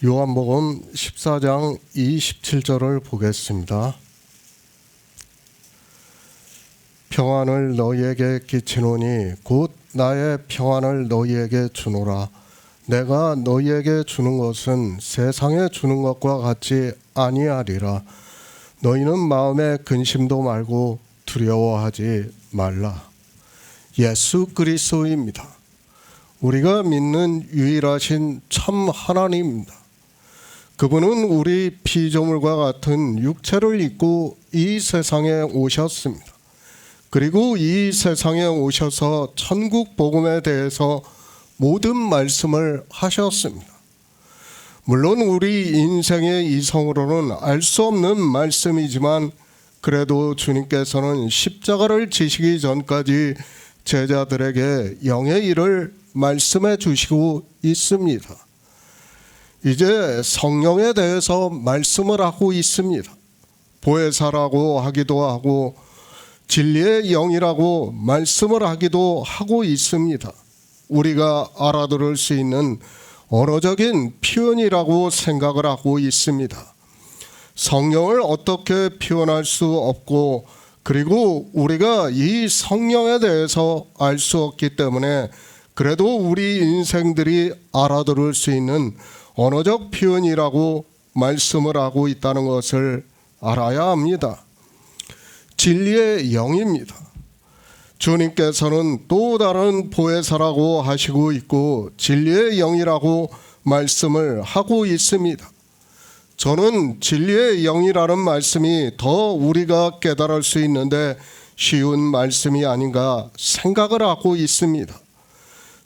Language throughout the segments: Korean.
요한복음 14장 27절을 보겠습니다. 평안을 너희에게 끼치노니 곧 나의 평안을 너희에게 주노라. 내가 너희에게 주는 것은 세상에 주는 것과 같이 아니하리라. 너희는 마음에 근심도 말고 두려워하지 말라. 예수 그리스도입니다. 우리가 믿는 유일하신 참 하나님입니다. 그분은 우리 피조물과 같은 육체를 입고 이 세상에 오셨습니다. 그리고 이 세상에 오셔서 천국 복음에 대해서 모든 말씀을 하셨습니다. 물론 우리 인생의 이성으로는 알 수 없는 말씀이지만 그래도 주님께서는 십자가를 지시기 전까지 제자들에게 영의 일을 말씀해 주시고 있습니다. 이제 성령에 대해서 말씀을 하고 있습니다. 보혜사라고 하기도 하고 진리의 영이라고 말씀을 하기도 하고 있습니다. 우리가 알아들을 수 있는 언어적인 표현이라고 생각을 하고 있습니다. 성령을 어떻게 표현할 수 없고 그리고 우리가 이 성령에 대해서 알 수 없기 때문에 그래도 우리 인생들이 알아들을 수 있는 언어적 표현이라고 말씀을 하고 있다는 것을 알아야 합니다. 진리의 영입니다. 주님께서는 또 다른 보혜사라고 하시고 있고 진리의 영이라고 말씀을 하고 있습니다. 저는 진리의 영이라는 말씀이 더 우리가 깨달을 수 있는데 쉬운 말씀이 아닌가 생각을 하고 있습니다.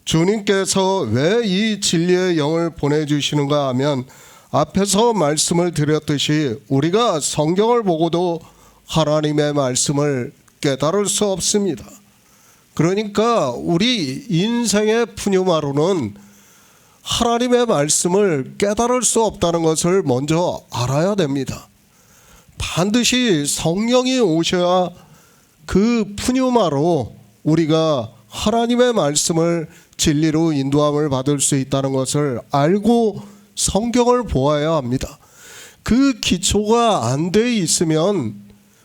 주님께서 왜 이 진리의 영을 보내주시는가 하면 앞에서 말씀을 드렸듯이 우리가 성경을 보고도 하나님의 말씀을 깨달을 수 없습니다. 그러니까 우리 인생의 푸뉴마로는 하나님의 말씀을 깨달을 수 없다는 것을 먼저 알아야 됩니다. 반드시 성령이 오셔야 그 푸뉴마로 우리가 하나님의 말씀을 진리로 인도함을 받을 수 있다는 것을 알고 성경을 보아야 합니다. 그 기초가 안 돼 있으면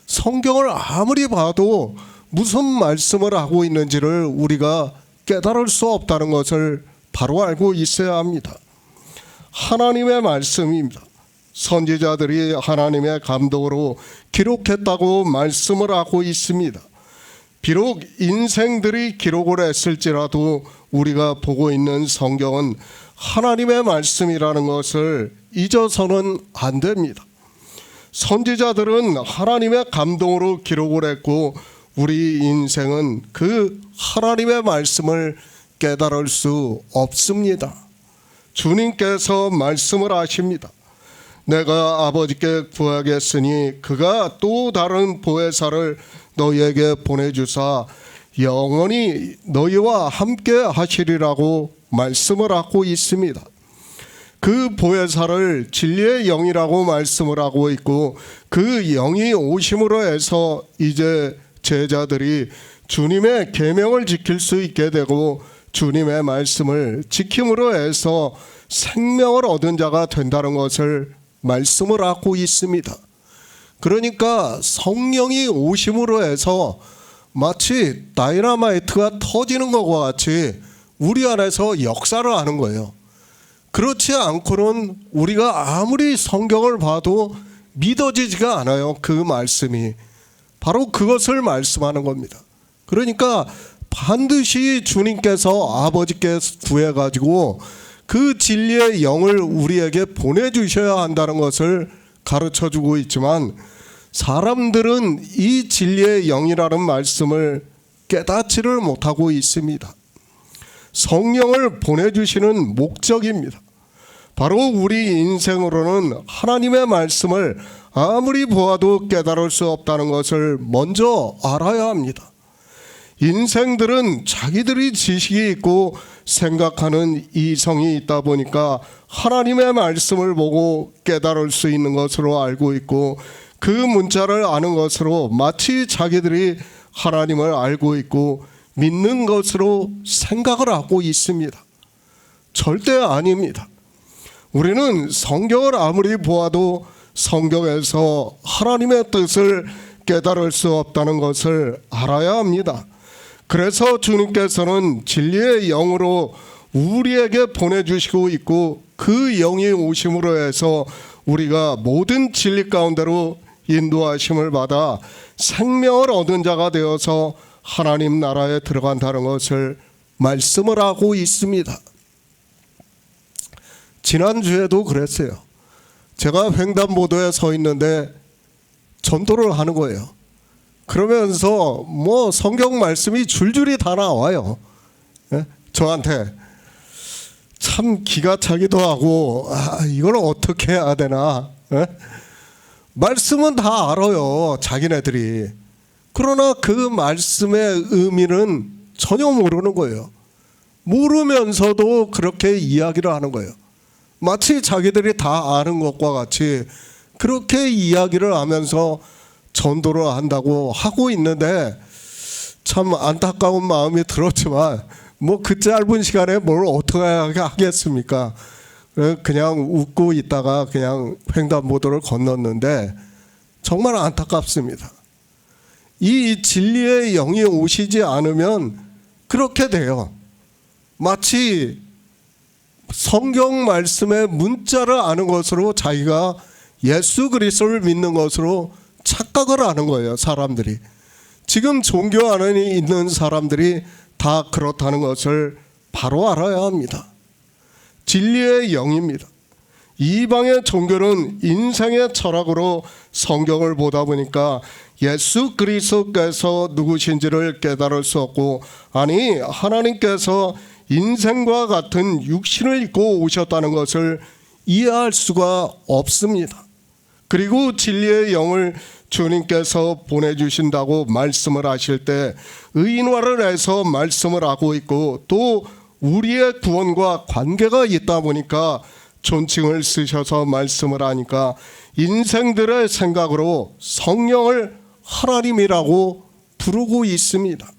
성경을 아무리 봐도 무슨 말씀을 하고 있는지를 우리가 깨달을 수 없다는 것을 바로 알고 있어야 합니다. 하나님의 말씀입니다. 선지자들이 하나님의 감동으로 기록했다고 말씀을 하고 있습니다. 비록 인생들이 기록을 했을지라도 우리가 보고 있는 성경은 하나님의 말씀이라는 것을 잊어서는 안 됩니다. 선지자들은 하나님의 감동으로 기록을 했고 우리 인생은 그 하나님의 말씀을 깨달을 수 없습니다. 주님께서 말씀을 하십니다. 내가 아버지께 구하겠으니 그가 또 다른 보혜사를 너희에게 보내주사 영원히 너희와 함께 하시리라고 말씀을 하고 있습니다. 그 보혜사를 진리의 영이라고 말씀을 하고 있고 그 영이 오심으로 해서 이제 제자들이 주님의 계명을 지킬 수 있게 되고 주님의 말씀을 지킴으로 해서 생명을 얻은 자가 된다는 것을 말씀을 하고 있습니다. 그러니까 성령이 오심으로 해서 마치 다이너마이트가 터지는 것과 같이 우리 안에서 역사를 하는 거예요. 그렇지 않고는 우리가 아무리 성경을 봐도 믿어지지가 않아요. 그 말씀이 바로 그것을 말씀하는 겁니다. 그러니까 반드시 주님께서 아버지께 구해가지고 그 진리의 영을 우리에게 보내주셔야 한다는 것을 가르쳐주고 있지만 사람들은 이 진리의 영이라는 말씀을 깨닫지를 못하고 있습니다. 성령을 보내주시는 목적입니다. 바로 우리 인생으로는 하나님의 말씀을 아무리 보아도 깨달을 수 없다는 것을 먼저 알아야 합니다. 인생들은 자기들이 지식이 있고 생각하는 이성이 있다 보니까 하나님의 말씀을 보고 깨달을 수 있는 것으로 알고 있고 그 문자를 아는 것으로 마치 자기들이 하나님을 알고 있고 믿는 것으로 생각을 하고 있습니다. 절대 아닙니다. 우리는 성경을 아무리 보아도 성경에서 하나님의 뜻을 깨달을 수 없다는 것을 알아야 합니다. 그래서 주님께서는 진리의 영으로 우리에게 보내주시고 있고, 그 영이 오심으로 해서 우리가 모든 진리 가운데로 인도하심을 받아 생명을 얻은 자가 되어서 하나님 나라에 들어간다는 것을 말씀을 하고 있습니다. 지난주에도 그랬어요. 제가 횡단보도에 서 있는데 전도를 하는 거예요. 그러면서 뭐 성경 말씀이 줄줄이 다 나와요. 저한테 참 기가 차기도 하고, 이걸 어떻게 해야 되나. 말씀은 다 알아요, 자기네들이. 그러나 그 말씀의 의미는 전혀 모르는 거예요. 모르면서도 그렇게 이야기를 하는 거예요. 마치 자기들이 다 아는 것과 같이 그렇게 이야기를 하면서 전도를 한다고 하고 있는데, 참 안타까운 마음이 들었지만 뭐 그 짧은 시간에 뭘 어떻게 하겠습니까? 그냥 웃고 있다가 그냥 횡단보도를 건넜는데 정말 안타깝습니다. 이 진리의 영이 오시지 않으면 그렇게 돼요. 마치 성경 말씀의 문자를 아는 것으로 자기가 예수 그리스도를 믿는 것으로 착각을 하는 거예요, 사람들이. 지금 종교 안에 있는 사람들이 다 그렇다는 것을 바로 알아야 합니다. 진리의 영입니다. 이방의 종교는 인생의 철학으로 성경을 보다 보니까 예수 그리스도께서 누구신지를 깨달을 수 없고, 아니 하나님께서 인생과 같은 육신을 입고 오셨다는 것을 이해할 수가 없습니다. 그리고 진리의 영을 주님께서 보내주신다고 말씀을 하실 때 의인화를 해서 말씀을 하고 있고, 또 우리의 구원과 관계가 있다 보니까 존칭을 쓰셔서 말씀을 하니까 인생들의 생각으로 성령을 하나님이라고 부르고 있습니다.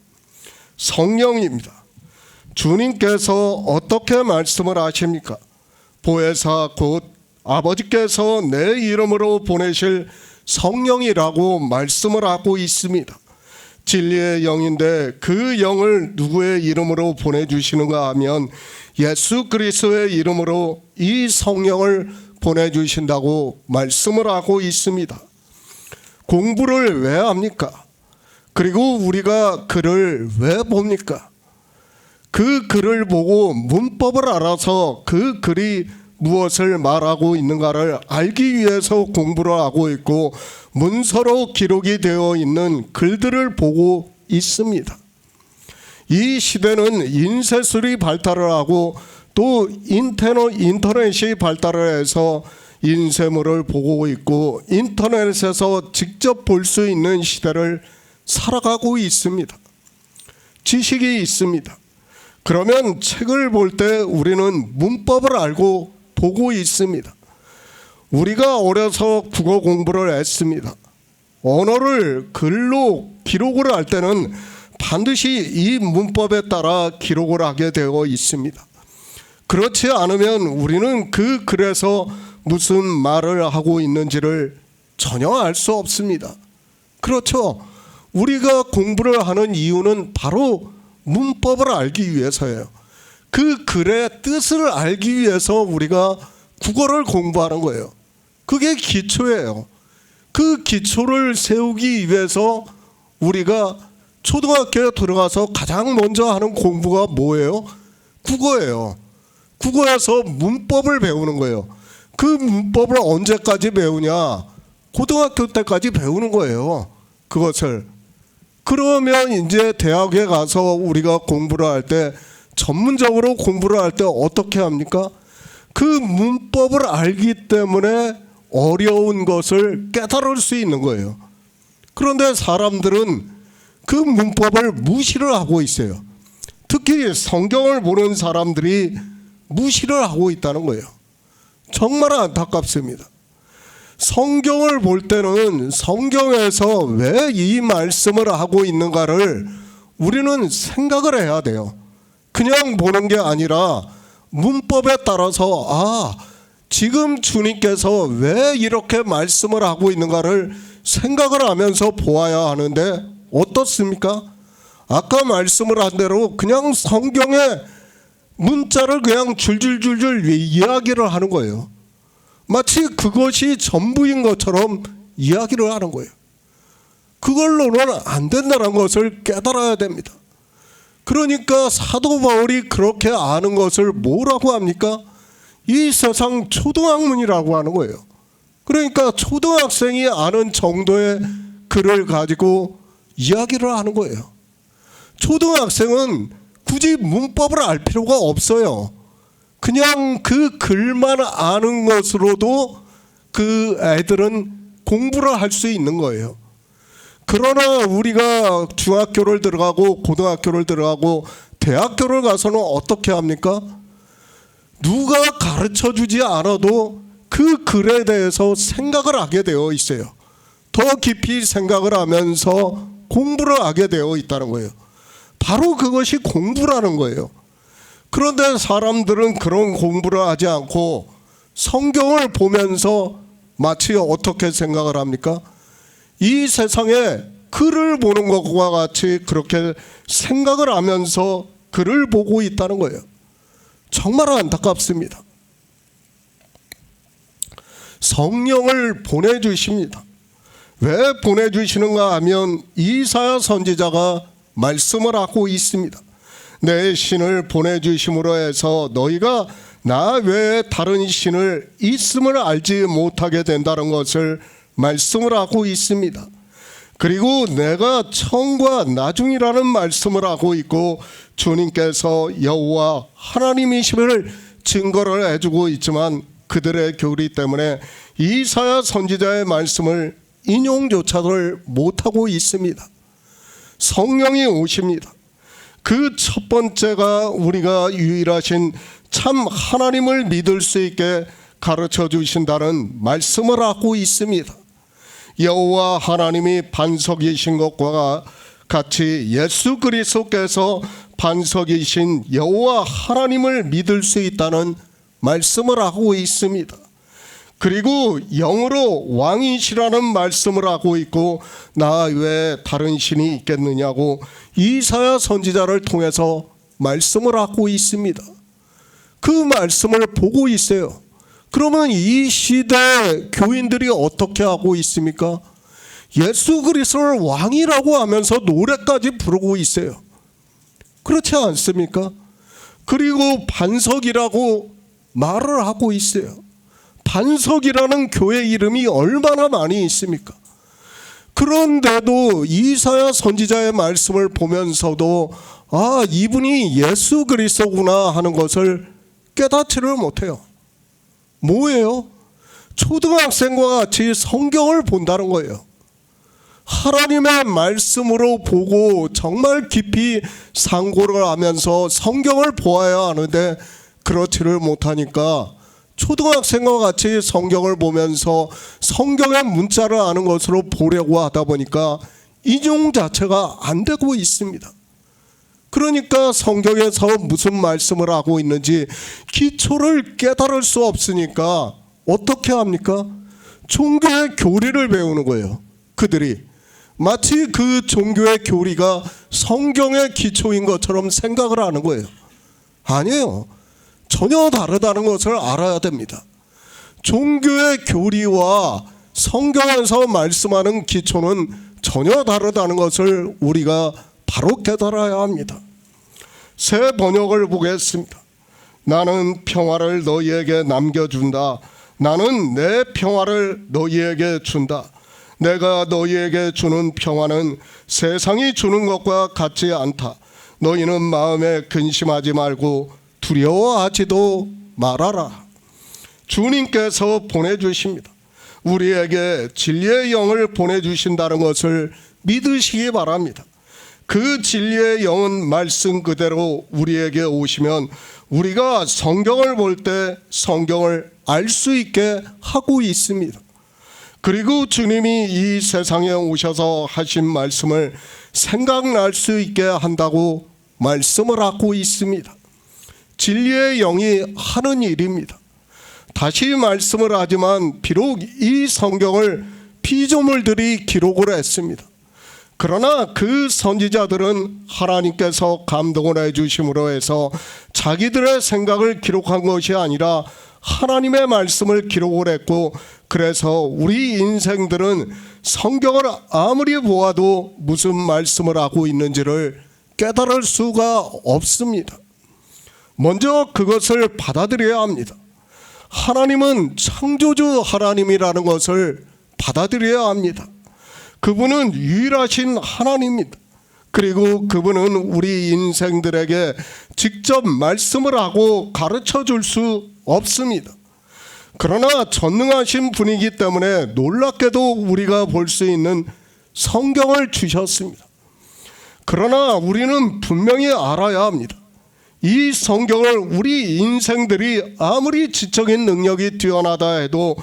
성령입니다. 주님께서 어떻게 말씀을 하십니까? 보혜사 곧 아버지께서 내 이름으로 보내실 성령이라고 말씀을 하고 있습니다. 진리의 영인데 그 영을 누구의 이름으로 보내주시는가 하면 예수 그리스도의 이름으로 이 성령을 보내주신다고 말씀을 하고 있습니다. 공부를 왜 합니까? 그리고 우리가 글을 왜 봅니까? 그 글을 보고 문법을 알아서 그 글이 무엇을 말하고 있는가를 알기 위해서 공부를 하고 있고, 문서로 기록이 되어 있는 글들을 보고 있습니다. 이 시대는 인쇄술이 발달을 하고 또 인터넷이 발달을 해서 인쇄물을 보고 있고 인터넷에서 직접 볼 수 있는 시대를 살아가고 있습니다. 지식이 있습니다. 그러면 책을 볼 때 우리는 문법을 알고 보고 있습니다. 우리가 어려서 국어 공부를 했습니다. 언어를 글로 기록을 할 때는 반드시 이 문법에 따라 기록을 하게 되어 있습니다. 그렇지 않으면 우리는 그 글에서 무슨 말을 하고 있는지를 전혀 알 수 없습니다. 그렇죠. 우리가 공부를 하는 이유는 바로 문법을 알기 위해서예요. 그 글의 뜻을 알기 위해서 우리가 국어를 공부하는 거예요. 그게 기초예요. 그 기초를 세우기 위해서 우리가 초등학교에 들어가서 가장 먼저 하는 공부가 뭐예요? 국어예요. 국어에서 문법을 배우는 거예요. 그 문법을 언제까지 배우냐? 고등학교 때까지 배우는 거예요. 그것을. 그러면 이제 대학에 가서 우리가 공부를 할 때, 전문적으로 공부를 할 때 어떻게 합니까? 그 문법을 알기 때문에 어려운 것을 깨달을 수 있는 거예요. 그런데 사람들은 그 문법을 무시를 하고 있어요. 특히 성경을 보는 사람들이 무시를 하고 있다는 거예요. 정말 안타깝습니다. 성경을 볼 때는 성경에서 왜 이 말씀을 하고 있는가를 우리는 생각을 해야 돼요. 그냥 보는 게 아니라 문법에 따라서 지금 주님께서 왜 이렇게 말씀을 하고 있는가를 생각을 하면서 보아야 하는데 어떻습니까? 아까 말씀을 한 대로 그냥 성경의 문자를 그냥 줄줄줄줄 이야기를 하는 거예요. 마치 그것이 전부인 것처럼 이야기를 하는 거예요. 그걸로는 안 된다는 것을 깨달아야 됩니다. 그러니까 사도 바울이 그렇게 아는 것을 뭐라고 합니까? 이 세상 초등학문이라고 하는 거예요. 그러니까 초등학생이 아는 정도의 글을 가지고 이야기를 하는 거예요. 초등학생은 굳이 문법을 알 필요가 없어요. 그냥 그 글만 아는 것으로도 그 애들은 공부를 할 수 있는 거예요. 그러나 우리가 중학교를 들어가고 고등학교를 들어가고 대학교를 가서는 어떻게 합니까? 누가 가르쳐 주지 않아도 그 글에 대해서 생각을 하게 되어 있어요. 더 깊이 생각을 하면서 공부를 하게 되어 있다는 거예요. 바로 그것이 공부라는 거예요. 그런데 사람들은 그런 공부를 하지 않고 성경을 보면서 마치 어떻게 생각을 합니까? 이 세상에 글을 보는 것과 같이 그렇게 생각을 하면서 글을 보고 있다는 거예요. 정말 안타깝습니다. 성령을 보내주십니다. 왜 보내주시는가 하면 이사야 선지자가 말씀을 하고 있습니다. 내 신을 보내주심으로 해서 너희가 나 외에 다른 신을 있음을 알지 못하게 된다는 것을 말씀을 하고 있습니다. 그리고 내가 처음과 나중이라는 말씀을 하고 있고 주님께서 여호와 하나님이심을 증거를 해주고 있지만 그들의 교리 때문에 이사야 선지자의 말씀을 인용조차를 못하고 있습니다. 성령이 오십니다. 그 첫 번째가 우리가 유일하신 참 하나님을 믿을 수 있게 가르쳐 주신다는 말씀을 하고 있습니다. 여호와 하나님이 반석이신 것과 같이 예수 그리스도께서 반석이신 여호와 하나님을 믿을 수 있다는 말씀을 하고 있습니다. 그리고 영으로 왕이시라는 말씀을 하고 있고 나 외에 다른 신이 있겠느냐고 이사야 선지자를 통해서 말씀을 하고 있습니다. 그 말씀을 보고 있어요. 그러면 이 시대 교인들이 어떻게 하고 있습니까? 예수 그리스도를 왕이라고 하면서 노래까지 부르고 있어요. 그렇지 않습니까? 그리고 반석이라고 말을 하고 있어요. 반석이라는 교회 이름이 얼마나 많이 있습니까? 그런데도 이사야 선지자의 말씀을 보면서도 아, 이분이 예수 그리스도구나 하는 것을 깨닫지를 못해요. 뭐예요? 초등학생과 같이 성경을 본다는 거예요. 하나님의 말씀으로 보고 정말 깊이 상고를 하면서 성경을 보아야 하는데 그렇지를 못하니까 초등학생과 같이 성경을 보면서 성경의 문자를 아는 것으로 보려고 하다 보니까 인용 자체가 안 되고 있습니다. 그러니까 성경에서 무슨 말씀을 하고 있는지 기초를 깨달을 수 없으니까 어떻게 합니까? 종교의 교리를 배우는 거예요. 그들이 마치 그 종교의 교리가 성경의 기초인 것처럼 생각을 하는 거예요. 아니에요. 전혀 다르다는 것을 알아야 됩니다. 종교의 교리와 성경에서 말씀하는 기초는 전혀 다르다는 것을 우리가 바로 깨달아야 합니다. 새 번역을 보겠습니다. 나는 평화를 너희에게 남겨준다. 나는 내 평화를 너희에게 준다. 내가 너희에게 주는 평화는 세상이 주는 것과 같지 않다. 너희는 마음에 근심하지 말고 두려워하지도 말아라. 주님께서 보내주십니다. 우리에게 진리의 영을 보내주신다는 것을 믿으시기 바랍니다. 그 진리의 영은 말씀 그대로 우리에게 오시면 우리가 성경을 볼 때 성경을 알 수 있게 하고 있습니다. 그리고 주님이 이 세상에 오셔서 하신 말씀을 생각날 수 있게 한다고 말씀을 하고 있습니다. 진리의 영이 하는 일입니다. 다시 말씀을 하지만 비록 이 성경을 피조물들이 기록을 했습니다. 그러나 그 선지자들은 하나님께서 감동을 해주심으로 해서 자기들의 생각을 기록한 것이 아니라 하나님의 말씀을 기록을 했고, 그래서 우리 인생들은 성경을 아무리 보아도 무슨 말씀을 하고 있는지를 깨달을 수가 없습니다. 먼저 그것을 받아들여야 합니다. 하나님은 창조주 하나님이라는 것을 받아들여야 합니다. 그분은 유일하신 하나님입니다. 그리고 그분은 우리 인생들에게 직접 말씀을 하고 가르쳐 줄 수 없습니다. 그러나 전능하신 분이기 때문에 놀랍게도 우리가 볼 수 있는 성경을 주셨습니다. 그러나 우리는 분명히 알아야 합니다. 이 성경을 우리 인생들이 아무리 지적인 능력이 뛰어나다 해도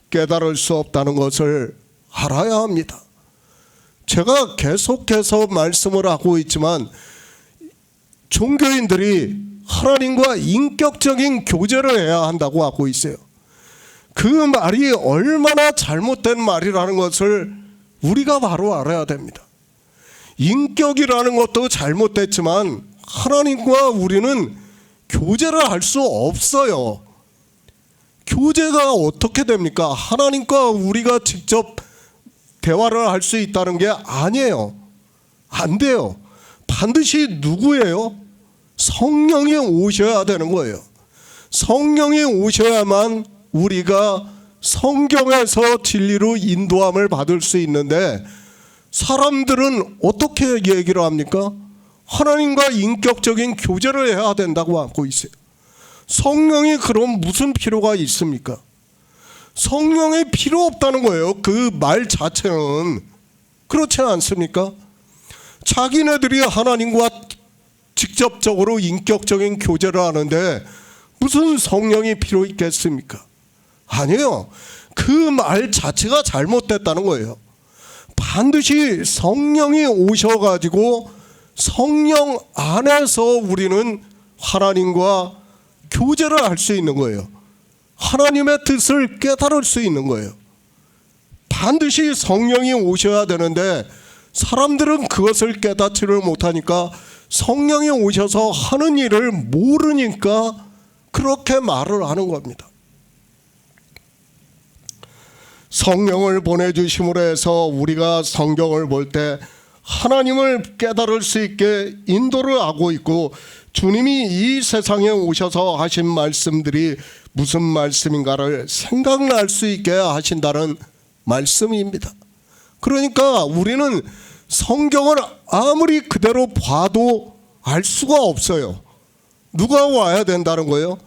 깨달을 수 없다는 것을 알아야 합니다. 제가 계속해서 말씀을 하고 있지만 종교인들이 하나님과 인격적인 교제를 해야 한다고 하고 있어요. 그 말이 얼마나 잘못된 말이라는 것을 우리가 바로 알아야 됩니다. 인격이라는 것도 잘못됐지만 하나님과 우리는 교제를 할 수 없어요. 교제가 어떻게 됩니까? 하나님과 우리가 직접 대화를 할 수 있다는 게 아니에요. 안 돼요. 반드시 누구예요? 성령이 오셔야 되는 거예요. 성령이 오셔야만 우리가 성경에서 진리로 인도함을 받을 수 있는데, 사람들은 어떻게 얘기를 합니까? 하나님과 인격적인 교제를 해야 된다고 하고 있어요. 성령이 그럼 무슨 필요가 있습니까? 성령이 필요 없다는 거예요. 그 말 자체는. 그렇지 않습니까? 자기네들이 하나님과 직접적으로 인격적인 교제를 하는데 무슨 성령이 필요 있겠습니까? 아니에요. 그 말 자체가 잘못됐다는 거예요. 반드시 성령이 오셔가지고 성령 안에서 우리는 하나님과 교제를 할 수 있는 거예요. 하나님의 뜻을 깨달을 수 있는 거예요. 반드시 성령이 오셔야 되는데 사람들은 그것을 깨닫지를 못하니까 성령이 오셔서 하는 일을 모르니까 그렇게 말을 하는 겁니다. 성령을 보내주심으로 해서 우리가 성경을 볼 때 하나님을 깨달을 수 있게 인도를 하고 있고, 주님이 이 세상에 오셔서 하신 말씀들이 무슨 말씀인가를 생각날 수 있게 하신다는 말씀입니다. 그러니까 우리는 성경을 아무리 그대로 봐도 알 수가 없어요. 누가 와야 된다는 거예요?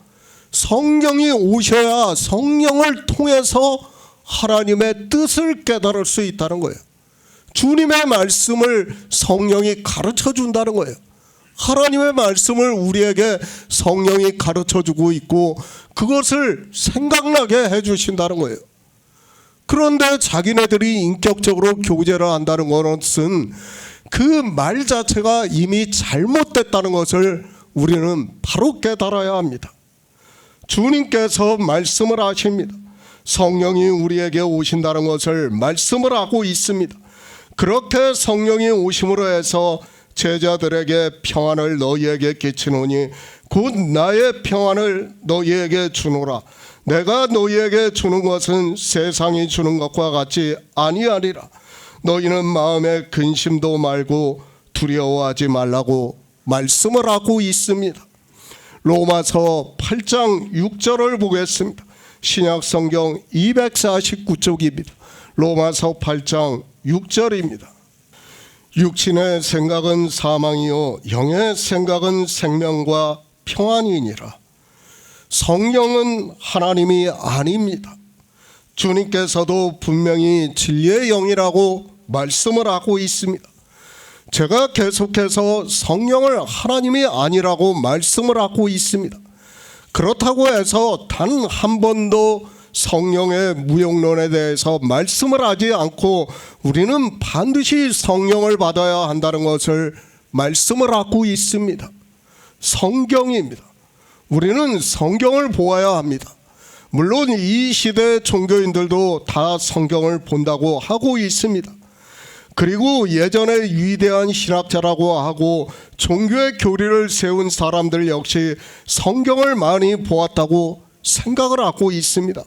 성령이 오셔야 성령을 통해서 하나님의 뜻을 깨달을 수 있다는 거예요. 주님의 말씀을 성령이 가르쳐 준다는 거예요. 하나님의 말씀을 우리에게 성령이 가르쳐 주고 있고 그것을 생각나게 해 주신다는 거예요. 그런데 자기네들이 인격적으로 교제를 한다는 것은 그 말 자체가 이미 잘못됐다는 것을 우리는 바로 깨달아야 합니다. 주님께서 말씀을 하십니다. 성령이 우리에게 오신다는 것을 말씀을 하고 있습니다. 그렇게 성령이 오심으로 해서 제자들에게 평안을 너희에게 끼치노니 곧 나의 평안을 너희에게 주노라. 내가 너희에게 주는 것은 세상이 주는 것과 같이 아니하리라. 너희는 마음에 근심도 말고 두려워하지 말라고 말씀을 하고 있습니다. 로마서 8장 6절을 보겠습니다. 신약성경 249쪽입니다. 로마서 8장 6절입니다. 육신의 생각은 사망이요 영의 생각은 생명과 평안이니라. 성령은 하나님이 아닙니다. 주님께서도 분명히 진리의 영이라고 말씀을 하고 있습니다. 제가 계속해서 성령을 하나님이 아니라고 말씀을 하고 있습니다. 그렇다고 해서 단 한 번도 성령의 무용론에 대해서 말씀을 하지 않고 우리는 반드시 성령을 받아야 한다는 것을 말씀을 하고 있습니다. 성경입니다. 우리는 성경을 보아야 합니다. 물론 이 시대 종교인들도 다 성경을 본다고 하고 있습니다. 그리고 예전에 위대한 신학자라고 하고 종교의 교리를 세운 사람들 역시 성경을 많이 보았다고 생각을 하고 있습니다.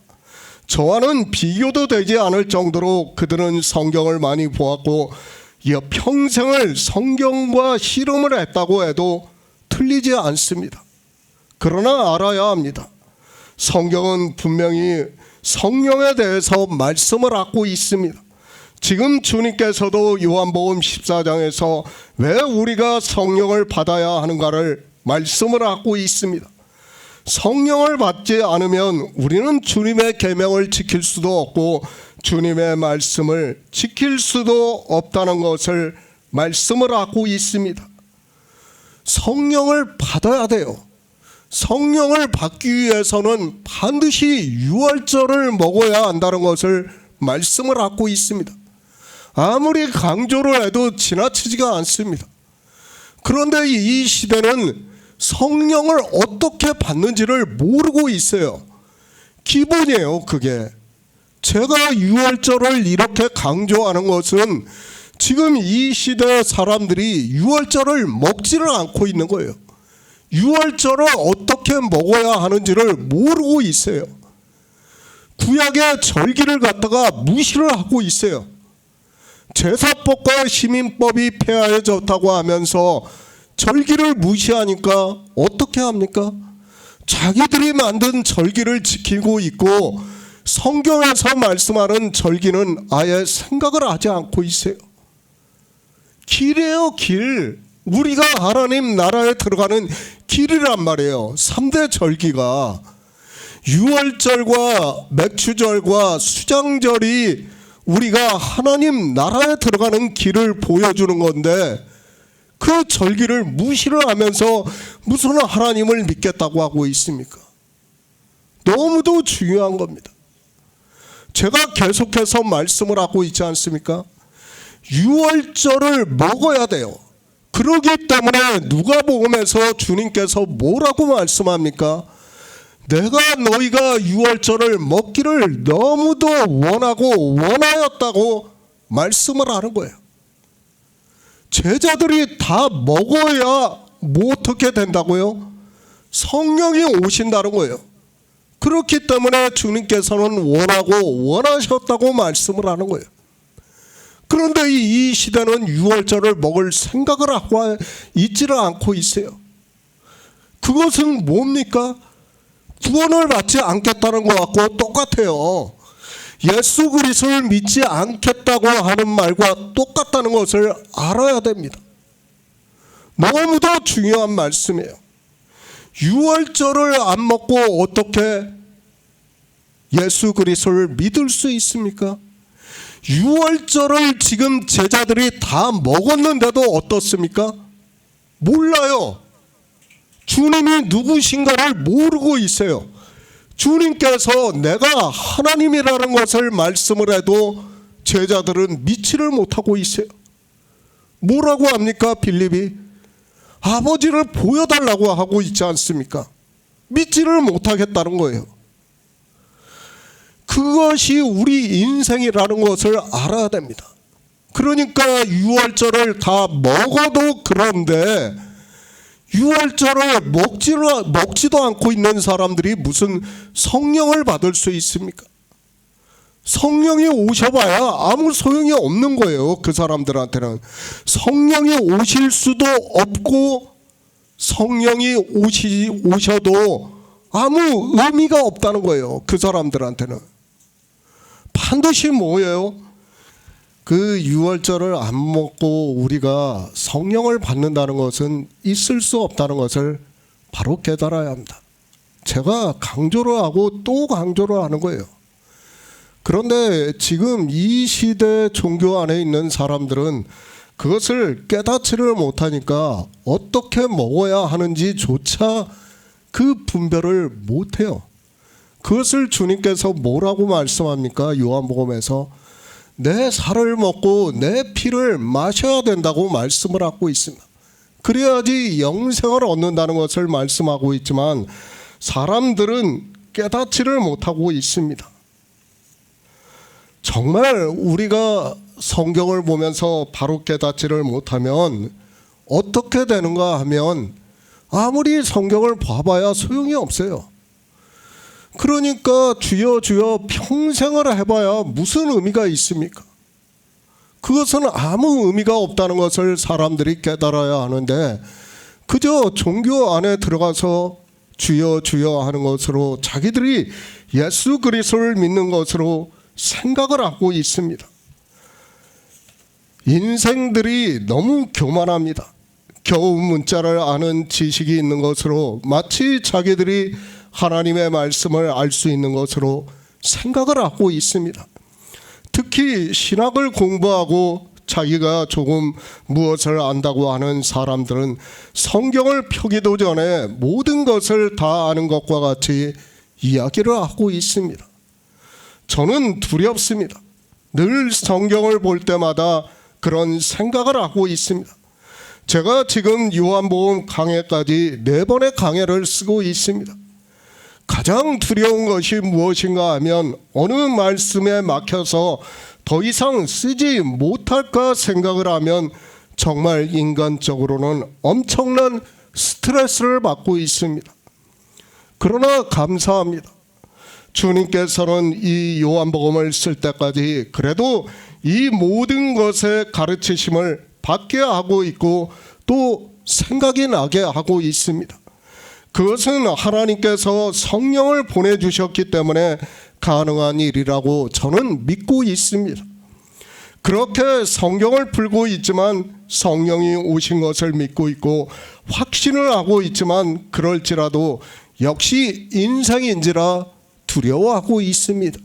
저와는 비교도 되지 않을 정도로 그들은 성경을 많이 보았고 평생을 성경과 씨름을 했다고 해도 틀리지 않습니다. 그러나 알아야 합니다. 성경은 분명히 성령에 대해서 말씀을 하고 있습니다. 지금 주님께서도 요한복음 14장에서 왜 우리가 성령을 받아야 하는가를 말씀을 하고 있습니다. 성령을 받지 않으면 우리는 주님의 계명을 지킬 수도 없고 주님의 말씀을 지킬 수도 없다는 것을 말씀을 하고 있습니다. 성령을 받아야 돼요. 성령을 받기 위해서는 반드시 유월절을 먹어야 한다는 것을 말씀을 하고 있습니다. 아무리 강조를 해도 지나치지가 않습니다. 그런데 이 시대는 성령을 어떻게 받는지를 모르고 있어요. 기본이에요, 그게. 제가 유월절을 이렇게 강조하는 것은 지금 이 시대 사람들이 유월절을 먹지를 않고 있는 거예요. 유월절을 어떻게 먹어야 하는지를 모르고 있어요. 구약의 절기를 갖다가 무시를 하고 있어요. 제사법과 시민법이 폐하해졌다고 하면서 절기를 무시하니까 어떻게 합니까? 자기들이 만든 절기를 지키고 있고 성경에서 말씀하는 절기는 아예 생각을 하지 않고 있어요. 길이에요, 길. 우리가 하나님 나라에 들어가는 길이란 말이에요. 3대 절기가 유월절과 맥추절과 수장절이 우리가 하나님 나라에 들어가는 길을 보여주는 건데 그 절기를 무시를 하면서 무슨 하나님을 믿겠다고 하고 있습니까? 너무도 중요한 겁니다. 제가 계속해서 말씀을 하고 있지 않습니까? 유월절을 먹어야 돼요. 그러기 때문에 누가복음에서 주님께서 뭐라고 말씀합니까? 내가 너희가 유월절을 먹기를 너무도 원하고 원하였다고 말씀을 하는 거예요. 제자들이 다 먹어야 뭐 어떻게 된다고요? 성령이 오신다는 거예요. 그렇기 때문에 주님께서는 원하고 원하셨다고 말씀을 하는 거예요. 그런데 이 시대는 유월절을 먹을 생각을 하고 있지를 않고 있어요. 그것은 뭡니까? 구원을 받지 않겠다는 것 같고 똑같아요. 예수 그리스도를 믿지 않겠다고 하는 말과 똑같다는 것을 알아야 됩니다. 너무도 중요한 말씀이에요. 유월절을 안 먹고 어떻게 예수 그리스도를 믿을 수 있습니까? 유월절을 지금 제자들이 다 먹었는데도 어떻습니까? 몰라요. 주님이 누구신가를 모르고 있어요. 주님께서 내가 하나님이라는 것을 말씀을 해도 제자들은 믿지를 못하고 있어요. 뭐라고 합니까? 빌립이 아버지를 보여달라고 하고 있지 않습니까? 믿지를 못하겠다는 거예요. 그것이 우리 인생이라는 것을 알아야 됩니다. 그러니까 유월절을 다 먹어도 그런데 유월절을 먹지도 않고 있는 사람들이 무슨 성령을 받을 수 있습니까? 성령이 오셔봐야 아무 소용이 없는 거예요. 그 사람들한테는. 성령이 오실 수도 없고 성령이 오셔도 아무 의미가 없다는 거예요. 그 사람들한테는. 반드시 뭐예요? 그 유월절을 안 먹고 우리가 성령을 받는다는 것은 있을 수 없다는 것을 바로 깨달아야 합니다. 제가 강조를 하고 또 강조를 하는 거예요. 그런데 지금 이 시대 종교 안에 있는 사람들은 그것을 깨닫지를 못하니까 어떻게 먹어야 하는지조차 그 분별을 못해요. 그것을 주님께서 뭐라고 말씀합니까? 요한복음에서 내 살을 먹고 내 피를 마셔야 된다고 말씀을 하고 있습니다. 그래야지 영생을 얻는다는 것을 말씀하고 있지만 사람들은 깨닫지를 못하고 있습니다. 정말 우리가 성경을 보면서 바로 깨닫지를 못하면 어떻게 되는가 하면 아무리 성경을 봐봐야 소용이 없어요. 그러니까 주여 주여 평생을 해봐야 무슨 의미가 있습니까? 그것은 아무 의미가 없다는 것을 사람들이 깨달아야 하는데 그저 종교 안에 들어가서 주여 주여 하는 것으로 자기들이 예수 그리스도를 믿는 것으로 생각을 하고 있습니다. 인생들이 너무 교만합니다. 겨우 문자를 아는 지식이 있는 것으로 마치 자기들이 하나님의 말씀을 알 수 있는 것으로 생각을 하고 있습니다. 특히 신학을 공부하고 자기가 조금 무엇을 안다고 하는 사람들은 성경을 펴기도 전에 모든 것을 다 아는 것과 같이 이야기를 하고 있습니다. 저는 두렵습니다. 늘 성경을 볼 때마다 그런 생각을 하고 있습니다. 제가 지금 요한복음 강해까지 4번의 강해를 쓰고 있습니다. 가장 두려운 것이 무엇인가 하면 어느 말씀에 막혀서 더 이상 쓰지 못할까 생각을 하면 정말 인간적으로는 엄청난 스트레스를 받고 있습니다. 그러나 감사합니다. 주님께서는 이 요한복음을 쓸 때까지 그래도 이 모든 것의 가르치심을 받게 하고 있고 또 생각이 나게 하고 있습니다. 그것은 하나님께서 성령을 보내주셨기 때문에 가능한 일이라고 저는 믿고 있습니다. 그렇게 성경을 풀고 있지만 성령이 오신 것을 믿고 있고 확신을 하고 있지만 그럴지라도 역시 인생인지라 두려워하고 있습니다.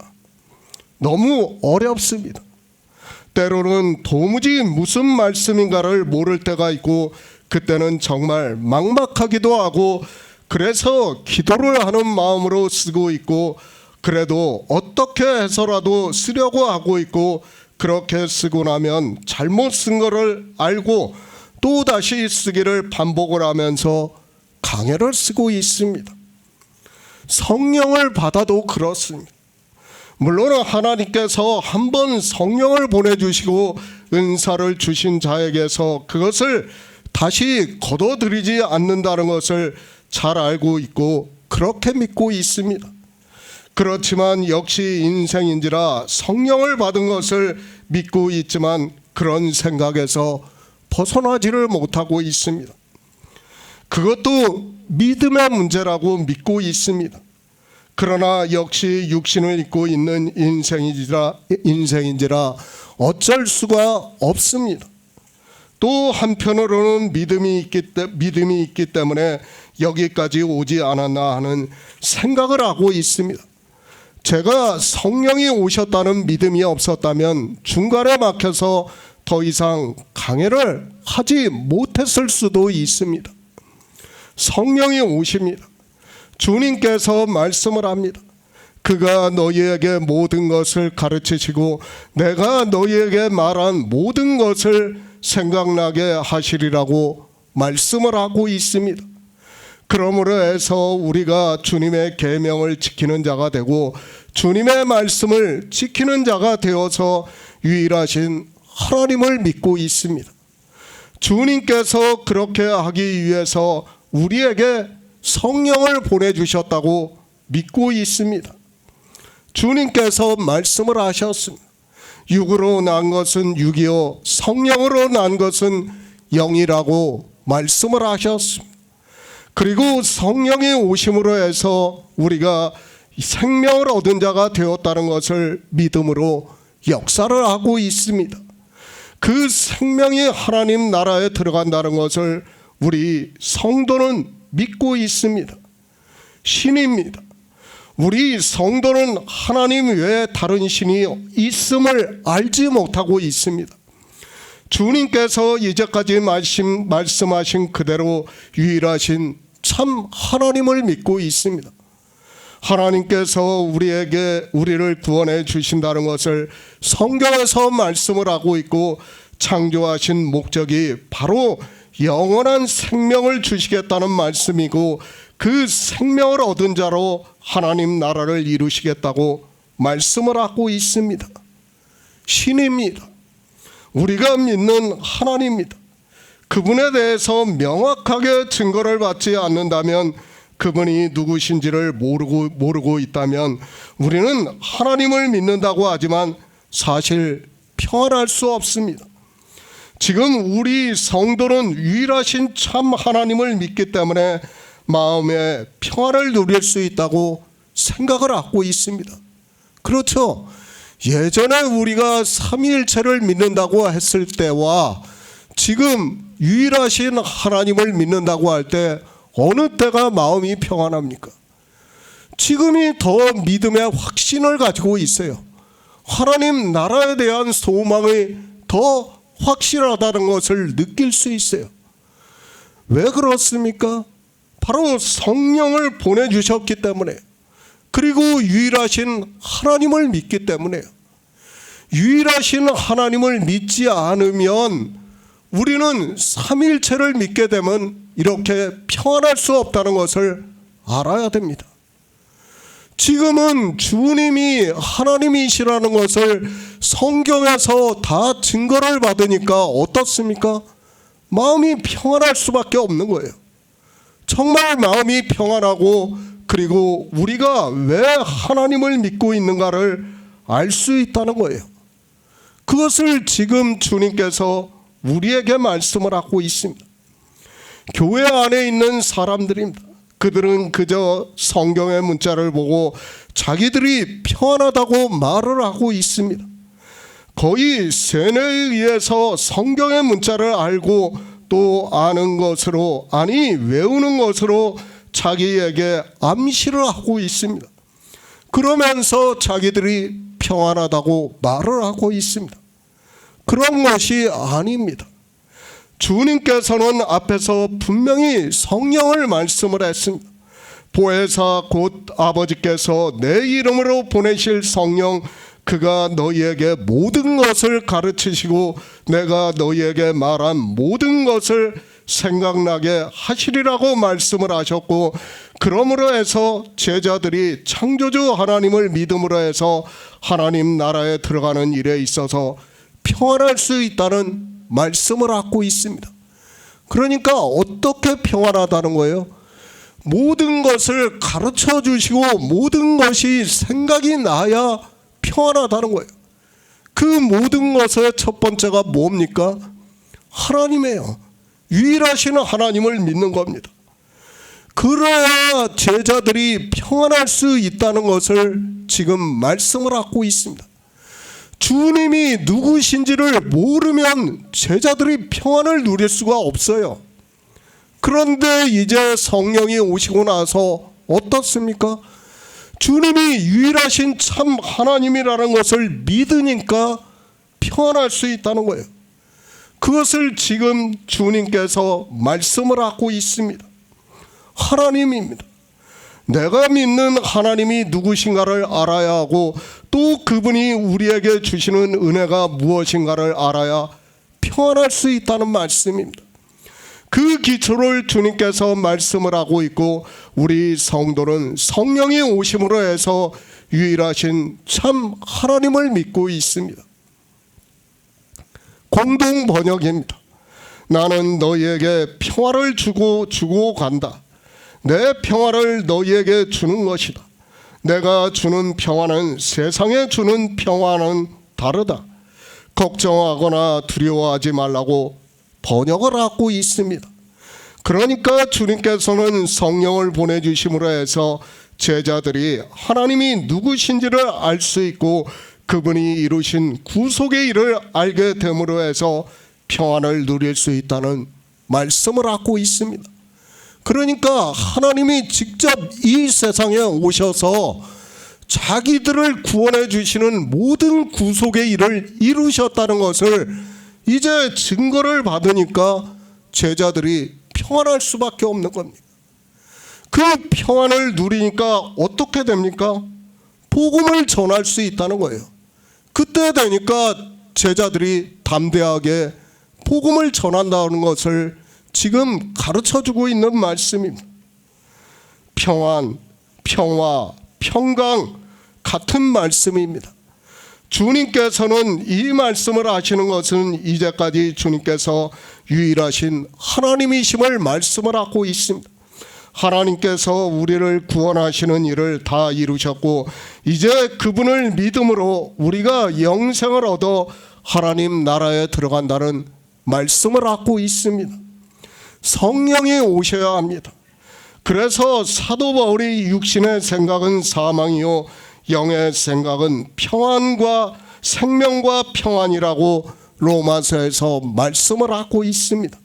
너무 어렵습니다. 때로는 도무지 무슨 말씀인가를 모를 때가 있고 그때는 정말 막막하기도 하고 그래서 기도를 하는 마음으로 쓰고 있고 그래도 어떻게 해서라도 쓰려고 하고 있고 그렇게 쓰고 나면 잘못 쓴 거를 알고 또 다시 쓰기를 반복을 하면서 강해를 쓰고 있습니다. 성령을 받아도 그렇습니다. 물론 하나님께서 한번 성령을 보내주시고 은사를 주신 자에게서 그것을 다시 거둬들이지 않는다는 것을 잘 알고 있고 그렇게 믿고 있습니다. 그렇지만 역시 인생인지라 성령을 받은 것을 믿고 있지만 그런 생각에서 벗어나지를 못하고 있습니다. 그것도 믿음의 문제라고 믿고 있습니다. 그러나 역시 육신을 입고 있는 인생인지라 어쩔 수가 없습니다. 또 한편으로는 믿음이 있기 때문에 여기까지 오지 않았나 하는 생각을 하고 있습니다. 제가 성령이 오셨다는 믿음이 없었다면 중간에 막혀서 더 이상 강해를 하지 못했을 수도 있습니다. 성령이 오십니다. 주님께서 말씀을 합니다. 그가 너희에게 모든 것을 가르치시고 내가 너희에게 말한 모든 것을 생각나게 하시리라고 말씀을 하고 있습니다. 그러므로 해서 우리가 주님의 계명을 지키는 자가 되고 주님의 말씀을 지키는 자가 되어서 유일하신 하나님을 믿고 있습니다. 주님께서 그렇게 하기 위해서 우리에게 성령을 보내주셨다고 믿고 있습니다. 주님께서 말씀을 하셨습니다. 육으로 난 것은 육이요 성령으로 난 것은 영이라고 말씀을 하셨습니다. 그리고 성령이 오심으로 해서 우리가 생명을 얻은 자가 되었다는 것을 믿음으로 역사를 하고 있습니다. 그 생명이 하나님 나라에 들어간다는 것을 우리 성도는 믿고 있습니다. 신입니다. 우리 성도는 하나님 외에 다른 신이 있음을 알지 못하고 있습니다. 주님께서 이제까지 말씀하신 그대로 유일하신 참 하나님을 믿고 있습니다. 하나님께서 우리를 구원해 주신다는 것을 성경에서 말씀을 하고 있고 창조하신 목적이 바로 영원한 생명을 주시겠다는 말씀이고 그 생명을 얻은 자로 하나님 나라를 이루시겠다고 말씀을 하고 있습니다. 신입니다. 우리가 믿는 하나님입니다. 그분에 대해서 명확하게 증거를 받지 않는다면, 그분이 누구신지를 모르고 있다면 우리는 하나님을 믿는다고 하지만 사실 평안할 수 없습니다. 지금 우리 성도는 유일하신 참 하나님을 믿기 때문에 마음의 평안을 누릴 수 있다고 생각을 하고 있습니다. 그렇죠. 예전에 우리가 삼위일체를 믿는다고 했을 때와 지금 유일하신 하나님을 믿는다고 할 때 어느 때가 마음이 평안합니까? 지금이 더 믿음의 확신을 가지고 있어요. 하나님 나라에 대한 소망이 더 확실하다는 것을 느낄 수 있어요. 왜 그렇습니까? 바로 성령을 보내주셨기 때문에, 그리고 유일하신 하나님을 믿기 때문에요. 유일하신 하나님을 믿지 않으면 우리는 삼위일체를 믿게 되면 이렇게 평안할 수 없다는 것을 알아야 됩니다. 지금은 주님이 하나님이시라는 것을 성경에서 다 증거를 받으니까 어떻습니까? 마음이 평안할 수밖에 없는 거예요. 정말 마음이 평안하고, 그리고 우리가 왜 하나님을 믿고 있는가를 알 수 있다는 거예요. 그것을 지금 주님께서 우리에게 말씀을 하고 있습니다. 교회 안에 있는 사람들입니다. 그들은 그저 성경의 문자를 보고 자기들이 평안하다고 말을 하고 있습니다. 거의 세뇌에 의해서 성경의 문자를 알고 또 아는 것으로, 아니 외우는 것으로 자기에게 암시를 하고 있습니다. 그러면서 자기들이 평안하다고 말을 하고 있습니다. 그런 것이 아닙니다. 주님께서는 앞에서 분명히 성령을 말씀을 했습니다. 보혜사 곧 아버지께서 내 이름으로 보내실 성령, 그가 너희에게 모든 것을 가르치시고 내가 너희에게 말한 모든 것을 생각나게 하시리라고 말씀을 하셨고, 그러므로 해서 제자들이 창조주 하나님을 믿음으로 해서 하나님 나라에 들어가는 일에 있어서 평안할 수 있다는 말씀을 하고 있습니다. 그러니까 어떻게 평안하다는 거예요? 모든 것을 가르쳐 주시고 모든 것이 생각이 나야 평안하다는 거예요. 그 모든 것의 첫 번째가 뭡니까? 하나님이에요. 유일하신 하나님을 믿는 겁니다. 그래야 제자들이 평안할 수 있다는 것을 지금 말씀을 하고 있습니다. 주님이 누구신지를 모르면 제자들이 평안을 누릴 수가 없어요. 그런데 이제 성령이 오시고 나서 어떻습니까? 주님이 유일하신 참 하나님이라는 것을 믿으니까 평안할 수 있다는 거예요. 그것을 지금 주님께서 말씀을 하고 있습니다. 하나님입니다. 내가 믿는 하나님이 누구신가를 알아야 하고, 또 그분이 우리에게 주시는 은혜가 무엇인가를 알아야 평안할 수 있다는 말씀입니다. 그 기초를 주님께서 말씀을 하고 있고, 우리 성도는 성령이 오심으로 해서 유일하신 참 하나님을 믿고 있습니다. 공동 번역입니다. 나는 너희에게 평화를 주고 간다. 내 평화를 너희에게 주는 것이다. 내가 주는 평화는 세상에 주는 평화는 다르다. 걱정하거나 두려워하지 말라고 번역을 하고 있습니다. 그러니까 주님께서는 성령을 보내주심으로 해서 제자들이 하나님이 누구신지를 알 수 있고 그분이 이루신 구속의 일을 알게 됨으로 해서 평안을 누릴 수 있다는 말씀을 하고 있습니다. 그러니까 하나님이 직접 이 세상에 오셔서 자기들을 구원해 주시는 모든 구속의 일을 이루셨다는 것을 이제 증거를 받으니까 제자들이 평안할 수밖에 없는 겁니다. 그 평안을 누리니까 어떻게 됩니까? 복음을 전할 수 있다는 거예요. 그때 되니까 제자들이 담대하게 복음을 전한다는 것을 지금 가르쳐주고 있는 말씀입니다. 평안, 평화, 평강 같은 말씀입니다. 주님께서는 이 말씀을 하시는 것은 이제까지 주님께서 유일하신 하나님이심을 말씀을 하고 있습니다. 하나님께서 우리를 구원하시는 일을 다 이루셨고 이제 그분을 믿음으로 우리가 영생을 얻어 하나님 나라에 들어간다는 말씀을 하고 있습니다. 성령이 오셔야 합니다. 그래서 사도 바울이 육신의 생각은 사망이요 영의 생각은 평안과 생명과 평안이라고 로마서에서 말씀을 하고 있습니다.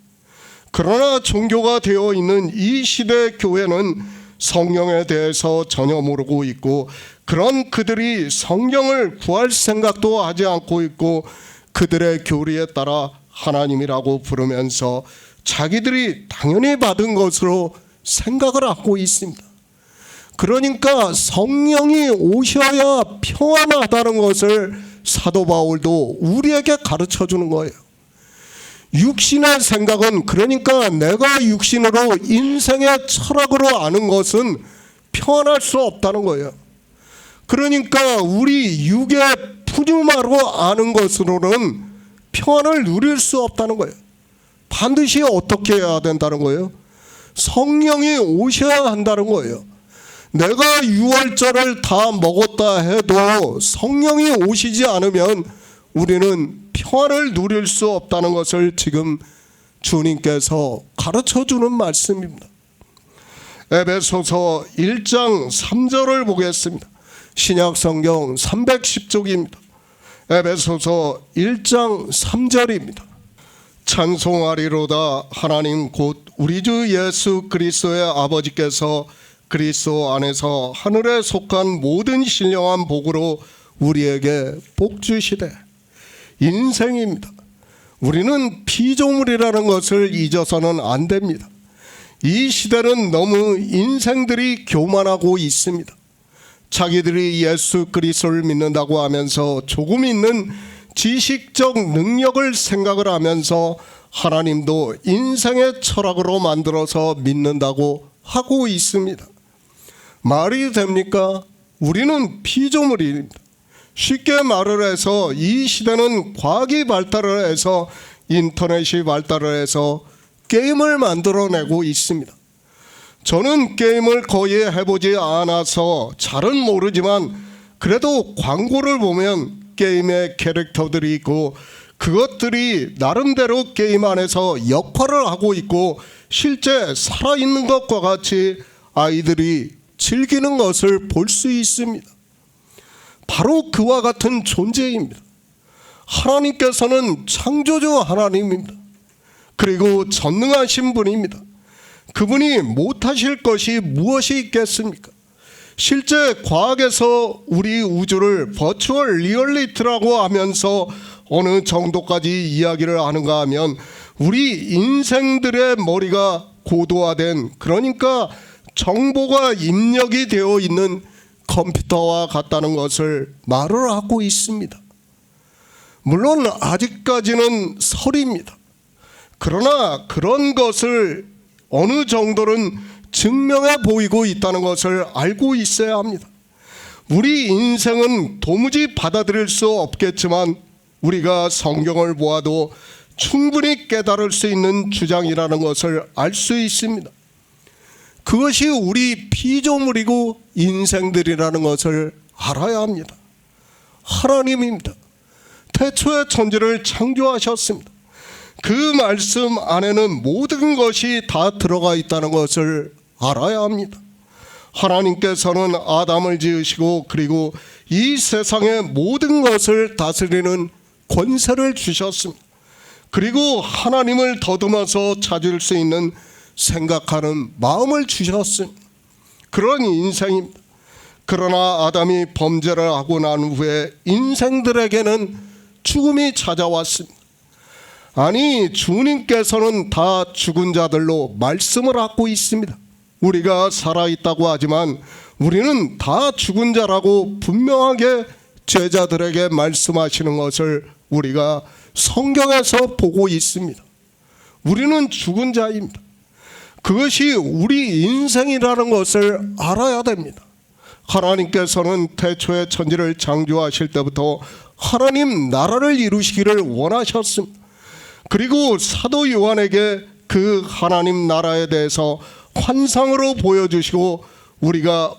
그러나 종교가 되어 있는 이 시대 교회는 성령에 대해서 전혀 모르고 있고 그런 그들이 성령을 구할 생각도 하지 않고 있고 그들의 교리에 따라 하나님이라고 부르면서 자기들이 당연히 받은 것으로 생각을 하고 있습니다. 그러니까 성령이 오셔야 평안하다는 것을 사도 바울도 우리에게 가르쳐 주는 거예요. 육신의 생각은 그러니까 내가 육신으로 인생의 철학으로 아는 것은 평안할 수 없다는 거예요. 그러니까 우리 육의 푸뉴마로 아는 것으로는 평안을 누릴 수 없다는 거예요. 반드시 어떻게 해야 된다는 거예요? 성령이 오셔야 한다는 거예요. 내가 유월절을 다 먹었다 해도 성령이 오시지 않으면 우리는 평안을 누릴 수 없다는 것을 지금 주님께서 가르쳐주는 말씀입니다. 에베소서 1장 3절을 보겠습니다. 신약성경 310쪽입니다. 에베소서 1장 3절입니다. 찬송하리로다 하나님 곧 우리 주 예수 그리스도의 아버지께서 그리스도 안에서 하늘에 속한 모든 신령한 복으로 우리에게 복 주시되. 인생입니다. 우리는 피조물이라는 것을 잊어서는 안 됩니다. 이 시대는 너무 인생들이 교만하고 있습니다. 자기들이 예수 그리스도를 믿는다고 하면서 조금 있는 지식적 능력을 생각을 하면서 하나님도 인생의 철학으로 만들어서 믿는다고 하고 있습니다. 말이 됩니까? 우리는 피조물입니다. 쉽게 말을 해서 이 시대는 과학이 발달을 해서 인터넷이 발달을 해서 게임을 만들어내고 있습니다. 저는 게임을 거의 해보지 않아서 잘은 모르지만 그래도 광고를 보면 게임의 캐릭터들이 있고 그것들이 나름대로 게임 안에서 역할을 하고 있고 실제 살아있는 것과 같이 아이들이 즐기는 것을 볼 수 있습니다. 바로 그와 같은 존재입니다. 하나님께서는 창조주 하나님입니다. 그리고 전능하신 분입니다. 그분이 못하실 것이 무엇이 있겠습니까? 실제 과학에서 우리 우주를 버추얼 리얼리티라고 하면서 어느 정도까지 이야기를 하는가 하면 우리 인생들의 머리가 고도화된, 그러니까 정보가 입력이 되어 있는 컴퓨터와 같다는 것을 말을 하고 있습니다. 물론 아직까지는 설입니다. 그러나 그런 것을 어느 정도는 증명해 보이고 있다는 것을 알고 있어야 합니다. 우리 인생은 도무지 받아들일 수 없겠지만 우리가 성경을 보아도 충분히 깨달을 수 있는 주장이라는 것을 알 수 있습니다. 그것이 우리 피조물이고 인생들이라는 것을 알아야 합니다. 하나님입니다. 태초에 천지를 창조하셨습니다. 그 말씀 안에는 모든 것이 다 들어가 있다는 것을 알아야 합니다. 하나님께서는 아담을 지으시고 그리고 이 세상의 모든 것을 다스리는 권세를 주셨습니다. 그리고 하나님을 더듬어서 찾을 수 있는 생각하는 마음을 주셨습니다. 그런 인생입니다. 그러나 아담이 범죄를 하고 난 후에 인생들에게는 죽음이 찾아왔습니다. 아니, 주님께서는 다 죽은 자들로 말씀을 하고 있습니다. 우리가 살아있다고 하지만 우리는 다 죽은 자라고 분명하게 제자들에게 말씀하시는 것을 우리가 성경에서 보고 있습니다. 우리는 죽은 자입니다. 그것이 우리 인생이라는 것을 알아야 됩니다. 하나님께서는 태초에 천지를 창조하실 때부터 하나님 나라를 이루시기를 원하셨습니다. 그리고 사도 요한에게 그 하나님 나라에 대해서 환상으로 보여주시고 우리가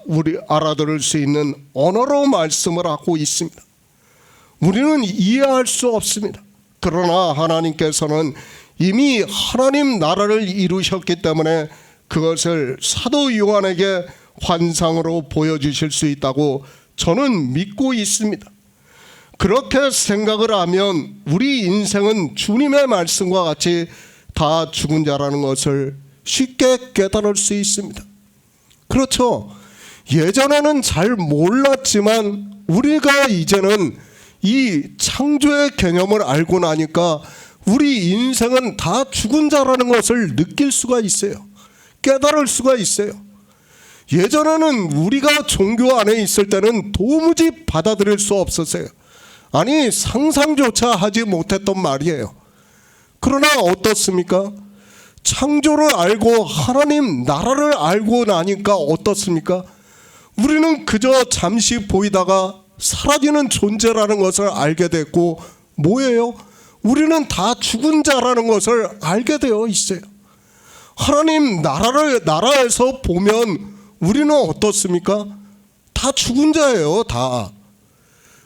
알아들을 수 있는 언어로 말씀을 하고 있습니다. 우리는 이해할 수 없습니다. 그러나 하나님께서는 이미 하나님 나라를 이루셨기 때문에 그것을 사도 요한에게 환상으로 보여주실 수 있다고 저는 믿고 있습니다. 그렇게 생각을 하면 우리 인생은 주님의 말씀과 같이 다 죽은 자라는 것을 쉽게 깨달을 수 있습니다. 그렇죠. 예전에는 잘 몰랐지만 우리가 이제는 이 창조의 개념을 알고 나니까 우리 인생은 다 죽은 자라는 것을 느낄 수가 있어요. 깨달을 수가 있어요. 예전에는 우리가 종교 안에 있을 때는 도무지 받아들일 수 없었어요. 아니, 상상조차 하지 못했던 말이에요. 그러나 어떻습니까? 창조를 알고 하나님 나라를 알고 나니까 어떻습니까? 우리는 그저 잠시 보이다가 사라지는 존재라는 것을 알게 됐고, 뭐예요? 우리는 다 죽은 자라는 것을 알게 되어 있어요. 하나님 나라에서 보면 우리는 어떻습니까? 다 죽은 자예요, 다.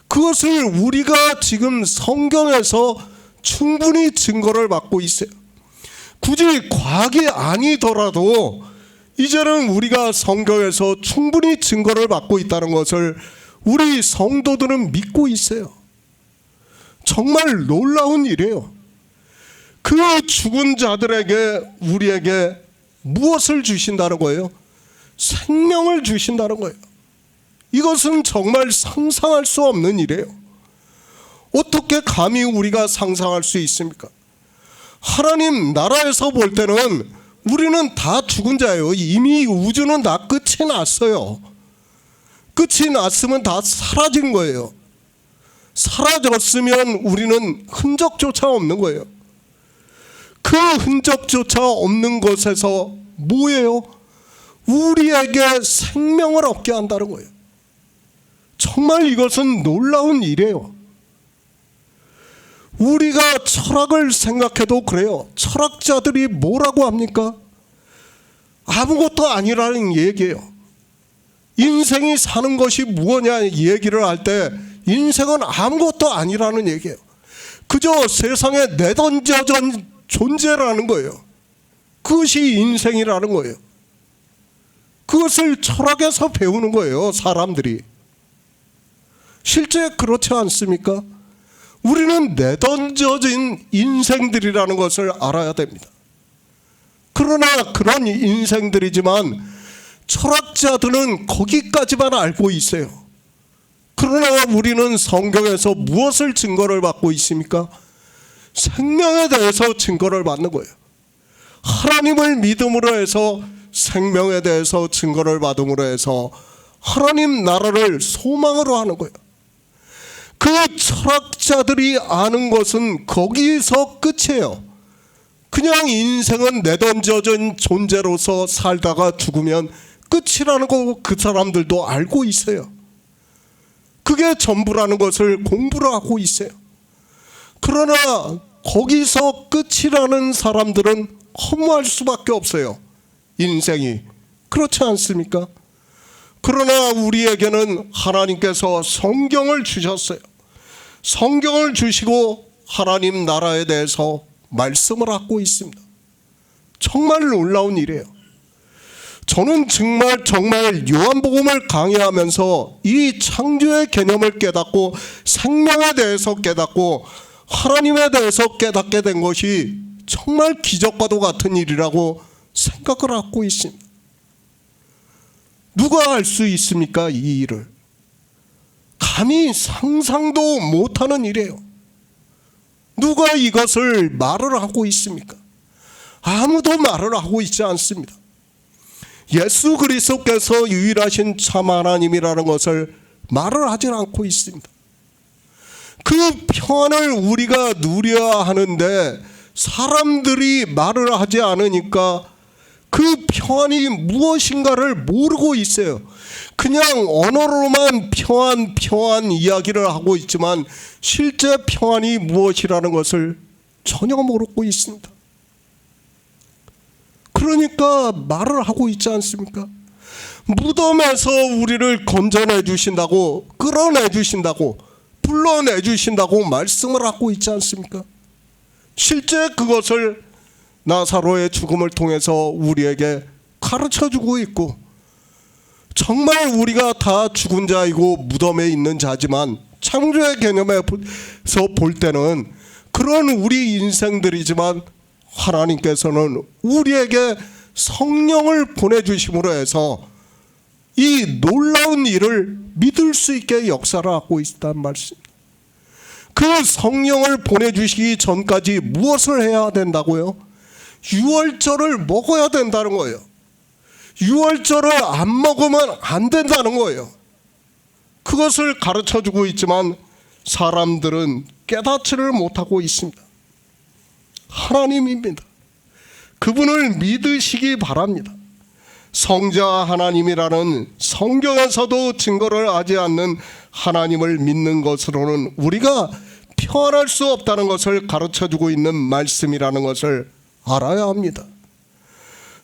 그것을 우리가 지금 성경에서 충분히 증거를 받고 있어요. 굳이 과학이 아니더라도 이제는 우리가 성경에서 충분히 증거를 받고 있다는 것을 우리 성도들은 믿고 있어요. 정말 놀라운 일이에요. 그 죽은 자들에게 우리에게 무엇을 주신다는 거예요? 생명을 주신다는 거예요. 이것은 정말 상상할 수 없는 일이에요. 어떻게 감히 우리가 상상할 수 있습니까? 하나님 나라에서 볼 때는 우리는 다 죽은 자예요. 이미 우주는 다 끝이 났어요. 끝이 났으면 다 사라진 거예요. 사라졌으면 우리는 흔적조차 없는 거예요. 그 흔적조차 없는 것에서 뭐예요? 우리에게 생명을 얻게 한다는 거예요. 정말 이것은 놀라운 일이에요. 우리가 철학을 생각해도 그래요. 철학자들이 뭐라고 합니까? 아무것도 아니라는 얘기예요. 인생이 사는 것이 무엇냐 얘기를 할 때 인생은 아무것도 아니라는 얘기예요. 그저 세상에 내던져진 존재라는 거예요. 그것이 인생이라는 거예요. 그것을 철학에서 배우는 거예요, 사람들이. 실제 그렇지 않습니까? 우리는 내던져진 인생들이라는 것을 알아야 됩니다. 그러나 그런 인생들이지만 철학자들은 거기까지만 알고 있어요. 그러나 우리는 성경에서 무엇을 증거를 받고 있습니까? 생명에 대해서 증거를 받는 거예요. 하나님을 믿음으로 해서 생명에 대해서 증거를 받음으로 해서 하나님 나라를 소망으로 하는 거예요. 그 철학자들이 아는 것은 거기서 끝이에요. 그냥 인생은 내던져진 존재로서 살다가 죽으면 끝이라는 거 그 사람들도 알고 있어요. 그게 전부라는 것을 공부를 하고 있어요. 그러나 거기서 끝이라는 사람들은 허무할 수밖에 없어요. 인생이. 그렇지 않습니까? 그러나 우리에게는 하나님께서 성경을 주셨어요. 성경을 주시고 하나님 나라에 대해서 말씀을 하고 있습니다. 정말 놀라운 일이에요. 저는 정말 요한복음을 강의하면서 이 창조의 개념을 깨닫고 생명에 대해서 깨닫고 하나님에 대해서 깨닫게 된 것이 정말 기적과도 같은 일이라고 생각을 하고 있습니다. 누가 알 수 있습니까? 이 일을. 감히 상상도 못하는 일이에요. 누가 이것을 말을 하고 있습니까? 아무도 말을 하고 있지 않습니다. 예수 그리스도께서 유일하신 참 하나님이라는 것을 말을 하지 않고 있습니다. 그 평안을 우리가 누려야 하는데 사람들이 말을 하지 않으니까 그 평안이 무엇인가를 모르고 있어요. 그냥 언어로만 평안 이야기를 하고 있지만 실제 평안이 무엇이라는 것을 전혀 모르고 있습니다. 그러니까 말을 하고 있지 않습니까? 무덤에서 우리를 건져내 주신다고, 끌어내 주신다고, 불러내 주신다고 말씀을 하고 있지 않습니까? 실제 그것을 나사로의 죽음을 통해서 우리에게 가르쳐주고 있고, 정말 우리가 다 죽은 자이고 무덤에 있는 자지만 창조의 개념에서 볼 때는 그런 우리 인생들이지만 하나님께서는 우리에게 성령을 보내주심으로 해서 이 놀라운 일을 믿을 수 있게 역사를 하고 있다는 말씀입니다. 그 성령을 보내주시기 전까지 무엇을 해야 된다고요? 유월절을 먹어야 된다는 거예요. 유월절을 안 먹으면 안 된다는 거예요. 그것을 가르쳐주고 있지만 사람들은 깨닫지를 못하고 있습니다. 하나님입니다. 그분을 믿으시기 바랍니다. 성자 하나님이라는 성경에서도 증거를 하지 않는 하나님을 믿는 것으로는 우리가 평안할 수 없다는 것을 가르쳐주고 있는 말씀이라는 것을 알아야 합니다.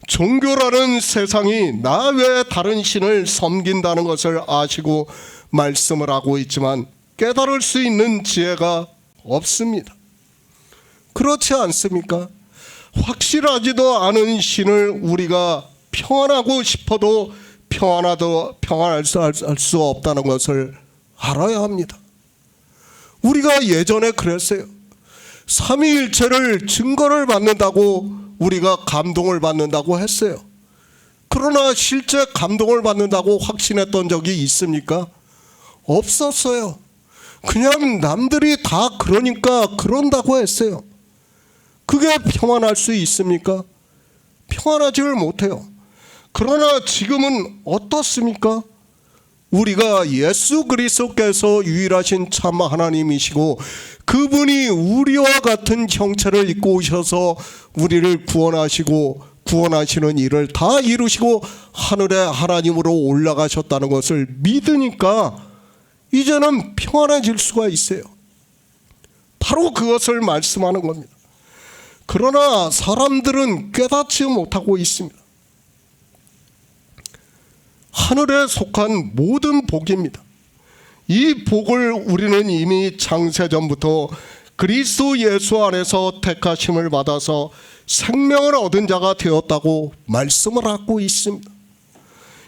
종교라는 세상이 나 외에 다른 신을 섬긴다는 것을 아시고 말씀을 하고 있지만 깨달을 수 있는 지혜가 없습니다. 그렇지 않습니까? 확실하지도 않은 신을 우리가 평안하고 싶어도 평안할 수 없다는 것을 알아야 합니다. 우리가 예전에 그랬어요. 삼위일체를 증거를 받는다고 우리가 감동을 받는다고 했어요. 그러나 실제 감동을 받는다고 확신했던 적이 있습니까? 없었어요. 그냥 남들이 다 그러니까 그런다고 했어요. 그게 평안할 수 있습니까? 평안하지를 못해요. 그러나 지금은 어떻습니까? 우리가 예수 그리스도께서 유일하신 참 하나님이시고 그분이 우리와 같은 형체를 입고 오셔서 우리를 구원하시고 구원하시는 일을 다 이루시고 하늘의 하나님으로 올라가셨다는 것을 믿으니까 이제는 평안해질 수가 있어요. 바로 그것을 말씀하는 겁니다. 그러나 사람들은 깨닫지 못하고 있습니다. 하늘에 속한 모든 복입니다. 이 복을 우리는 이미 창세전부터 그리스도 예수 안에서 택하심을 받아서 생명을 얻은 자가 되었다고 말씀을 하고 있습니다.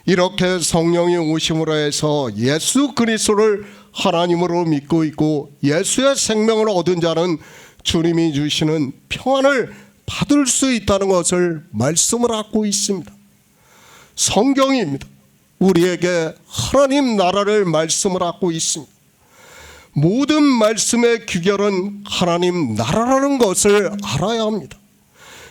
이렇게 성령이 오심으로 해서 예수 그리스도를 하나님으로 믿고 있고 예수의 생명을 얻은 자는 주님이 주시는 평안을 받을 수 있다는 것을 말씀을 하고 있습니다. 성경입니다. 우리에게 하나님 나라를 말씀을 하고 있습니다. 모든 말씀의 규결은 하나님 나라라는 것을 알아야 합니다.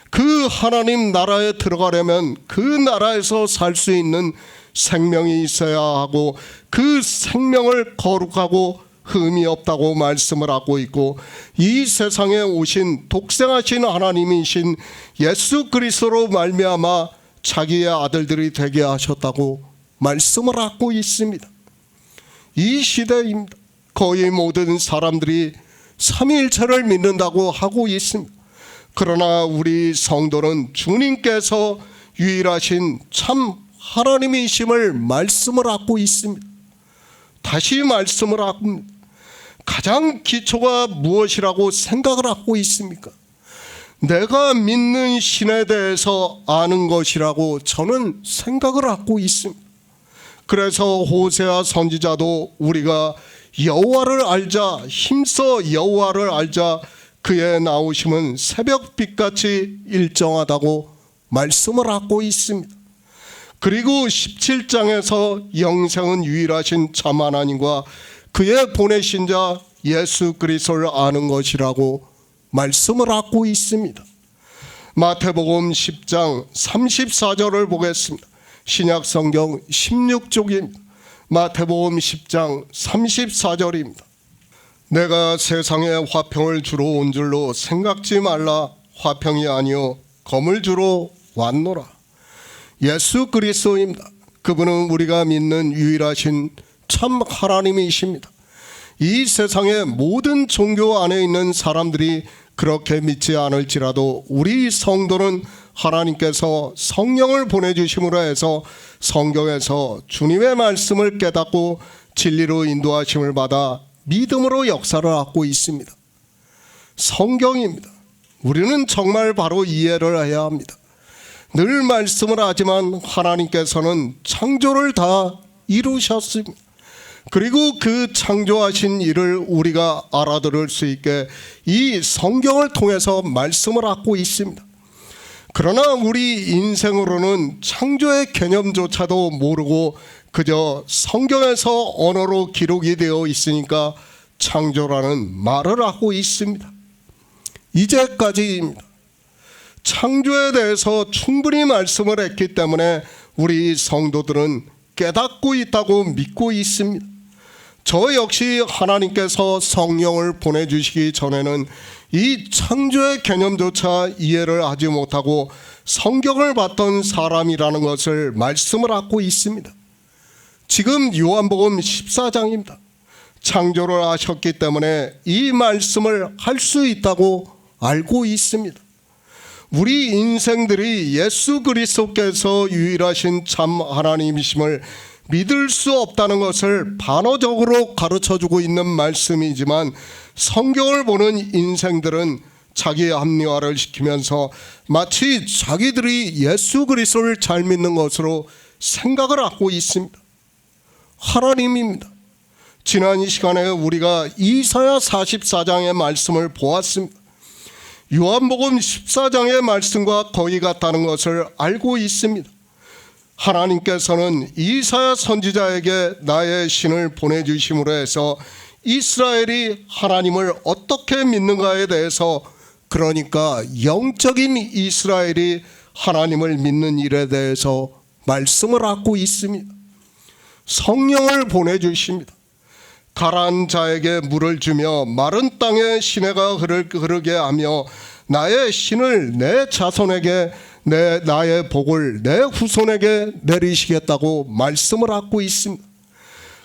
그 하나님 나라에 들어가려면 그 나라에서 살 수 있는 생명이 있어야 하고 그 생명을 거룩하고 흠이 없다고 말씀을 하고 있고 이 세상에 오신 독생하신 하나님이신 예수 그리스도로 말미암아 자기의 아들들이 되게 하셨다고 말씀을 하고 있습니다. 이 시대입니다. 거의 모든 사람들이 삼위일체를 믿는다고 하고 있습니다. 그러나 우리 성도는 주님께서 유일하신 참 하나님이심을 말씀을 하고 있습니다. 다시 말씀을 하고 가장 기초가 무엇이라고 생각을 하고 있습니까? 내가 믿는 신에 대해서 아는 것이라고 저는 생각을 하고 있습니다. 그래서 호세아 선지자도 우리가 여호와를 알자, 힘써 여호와를 알자, 그의 나오심은 새벽빛같이 일정하다고 말씀을 하고 있습니다. 그리고 17장에서 영생은 유일하신 참 하나님과 그의 보내신 자 예수 그리스도를 아는 것이라고 말씀을 하고 있습니다. 마태복음 10장 34절을 보겠습니다. 신약 성경 16쪽입니다. 마태복음 10장 34절입니다. 내가 세상에 화평을 주러 온 줄로 생각지 말라. 화평이 아니요 검을 주러 왔노라. 예수 그리스도입니다. 그분은 우리가 믿는 유일하신 참 하나님이십니다. 이 세상의 모든 종교 안에 있는 사람들이 그렇게 믿지 않을지라도 우리 성도는 하나님께서 성령을 보내주심으로 해서 성경에서 주님의 말씀을 깨닫고 진리로 인도하심을 받아 믿음으로 역사를 하고 있습니다. 성경입니다. 우리는 정말 바로 이해를 해야 합니다. 늘 말씀을 하지만 하나님께서는 창조를 다 이루셨습니다. 그리고 그 창조하신 일을 우리가 알아들을 수 있게 이 성경을 통해서 말씀을 하고 있습니다. 그러나 우리 인생으로는 창조의 개념조차도 모르고 그저 성경에서 언어로 기록이 되어 있으니까 창조라는 말을 하고 있습니다. 이제까지입니다. 창조에 대해서 충분히 말씀을 했기 때문에 우리 성도들은 깨닫고 있다고 믿고 있습니다. 저 역시 하나님께서 성령을 보내주시기 전에는 이 창조의 개념조차 이해를 하지 못하고 성경을 봤던 사람이라는 것을 말씀을 하고 있습니다. 지금 요한복음 14장입니다. 창조를 하셨기 때문에 이 말씀을 할 수 있다고 알고 있습니다. 우리 인생들이 예수 그리스도께서 유일하신 참 하나님이심을 믿을 수 없다는 것을 반어적으로 가르쳐주고 있는 말씀이지만 성경을 보는 인생들은 자기 합리화를 시키면서 마치 자기들이 예수 그리스도를 잘 믿는 것으로 생각을 하고 있습니다. 하나님입니다. 지난 이 시간에 우리가 이사야 44장의 말씀을 보았습니다. 요한복음 14장의 말씀과 거의 같다는 것을 알고 있습니다. 하나님께서는 이사야 선지자에게 나의 신을 보내주심으로 해서 이스라엘이 하나님을 어떻게 믿는가에 대해서, 그러니까 영적인 이스라엘이 하나님을 믿는 일에 대해서 말씀을 하고 있습니다. 성령을 보내주십니다. 가라앉은 자에게 물을 주며 마른 땅에 시내가 흐르게 하며 나의 신을 내 자손에게 나의 복을 내 후손에게 내리시겠다고 말씀을 하고 있습니다.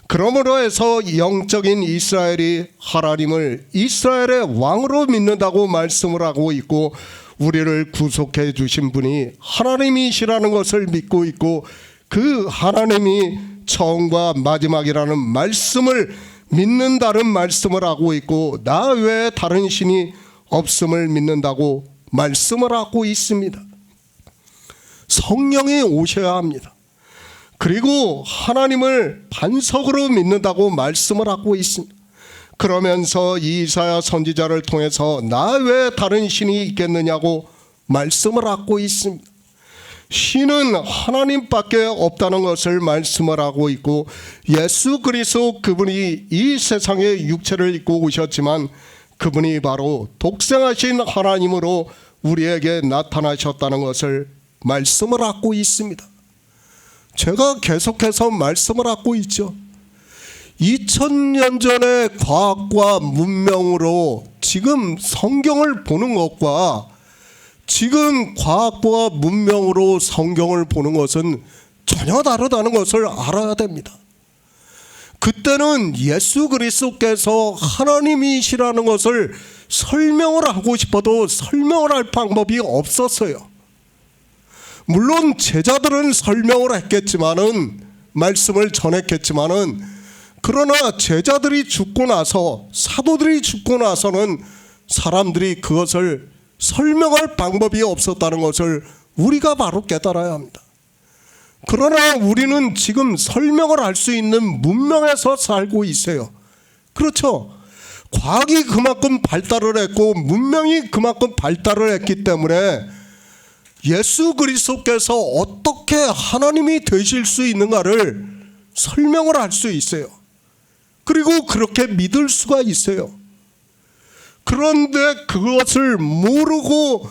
그러므로 해서 영적인 이스라엘이 하나님을 이스라엘의 왕으로 믿는다고 말씀을 하고 있고 우리를 구속해 주신 분이 하나님이시라는 것을 믿고 있고 그 하나님이 처음과 마지막이라는 말씀을 믿는다는 말씀을 하고 있고 나 외에 다른 신이 없음을 믿는다고 말씀을 하고 있습니다. 성령이 오셔야 합니다. 그리고 하나님을 반석으로 믿는다고 말씀을 하고 있습니다. 그러면서 이사야 선지자를 통해서 나 외에 다른 신이 있겠느냐고 말씀을 하고 있습니다. 신은 하나님밖에 없다는 것을 말씀을 하고 있고 예수 그리스도 그분이 이 세상에 육체를 입고 오셨지만 그분이 바로 독생하신 하나님으로 우리에게 나타나셨다는 것을 말씀을 하고 있습니다. 제가 계속해서 말씀을 하고 있죠. 2000년 전의 과학과 문명으로 지금 성경을 보는 것과 지금 과학과 문명으로 성경을 보는 것은 전혀 다르다는 것을 알아야 됩니다. 그때는 예수 그리스도께서 하나님이시라는 것을 설명을 하고 싶어도 설명을 할 방법이 없었어요. 물론 제자들은 설명을 했겠지만은 말씀을 전했겠지만은 그러나 제자들이 죽고 나서 사도들이 죽고 나서는 사람들이 그것을 설명할 방법이 없었다는 것을 우리가 바로 깨달아야 합니다. 그러나 우리는 지금 설명을 할 수 있는 문명에서 살고 있어요. 그렇죠? 과학이 그만큼 발달을 했고 문명이 그만큼 발달을 했기 때문에 예수 그리스도께서 어떻게 하나님이 되실 수 있는가를 설명을 할 수 있어요. 그리고 그렇게 믿을 수가 있어요. 그런데 그것을 모르고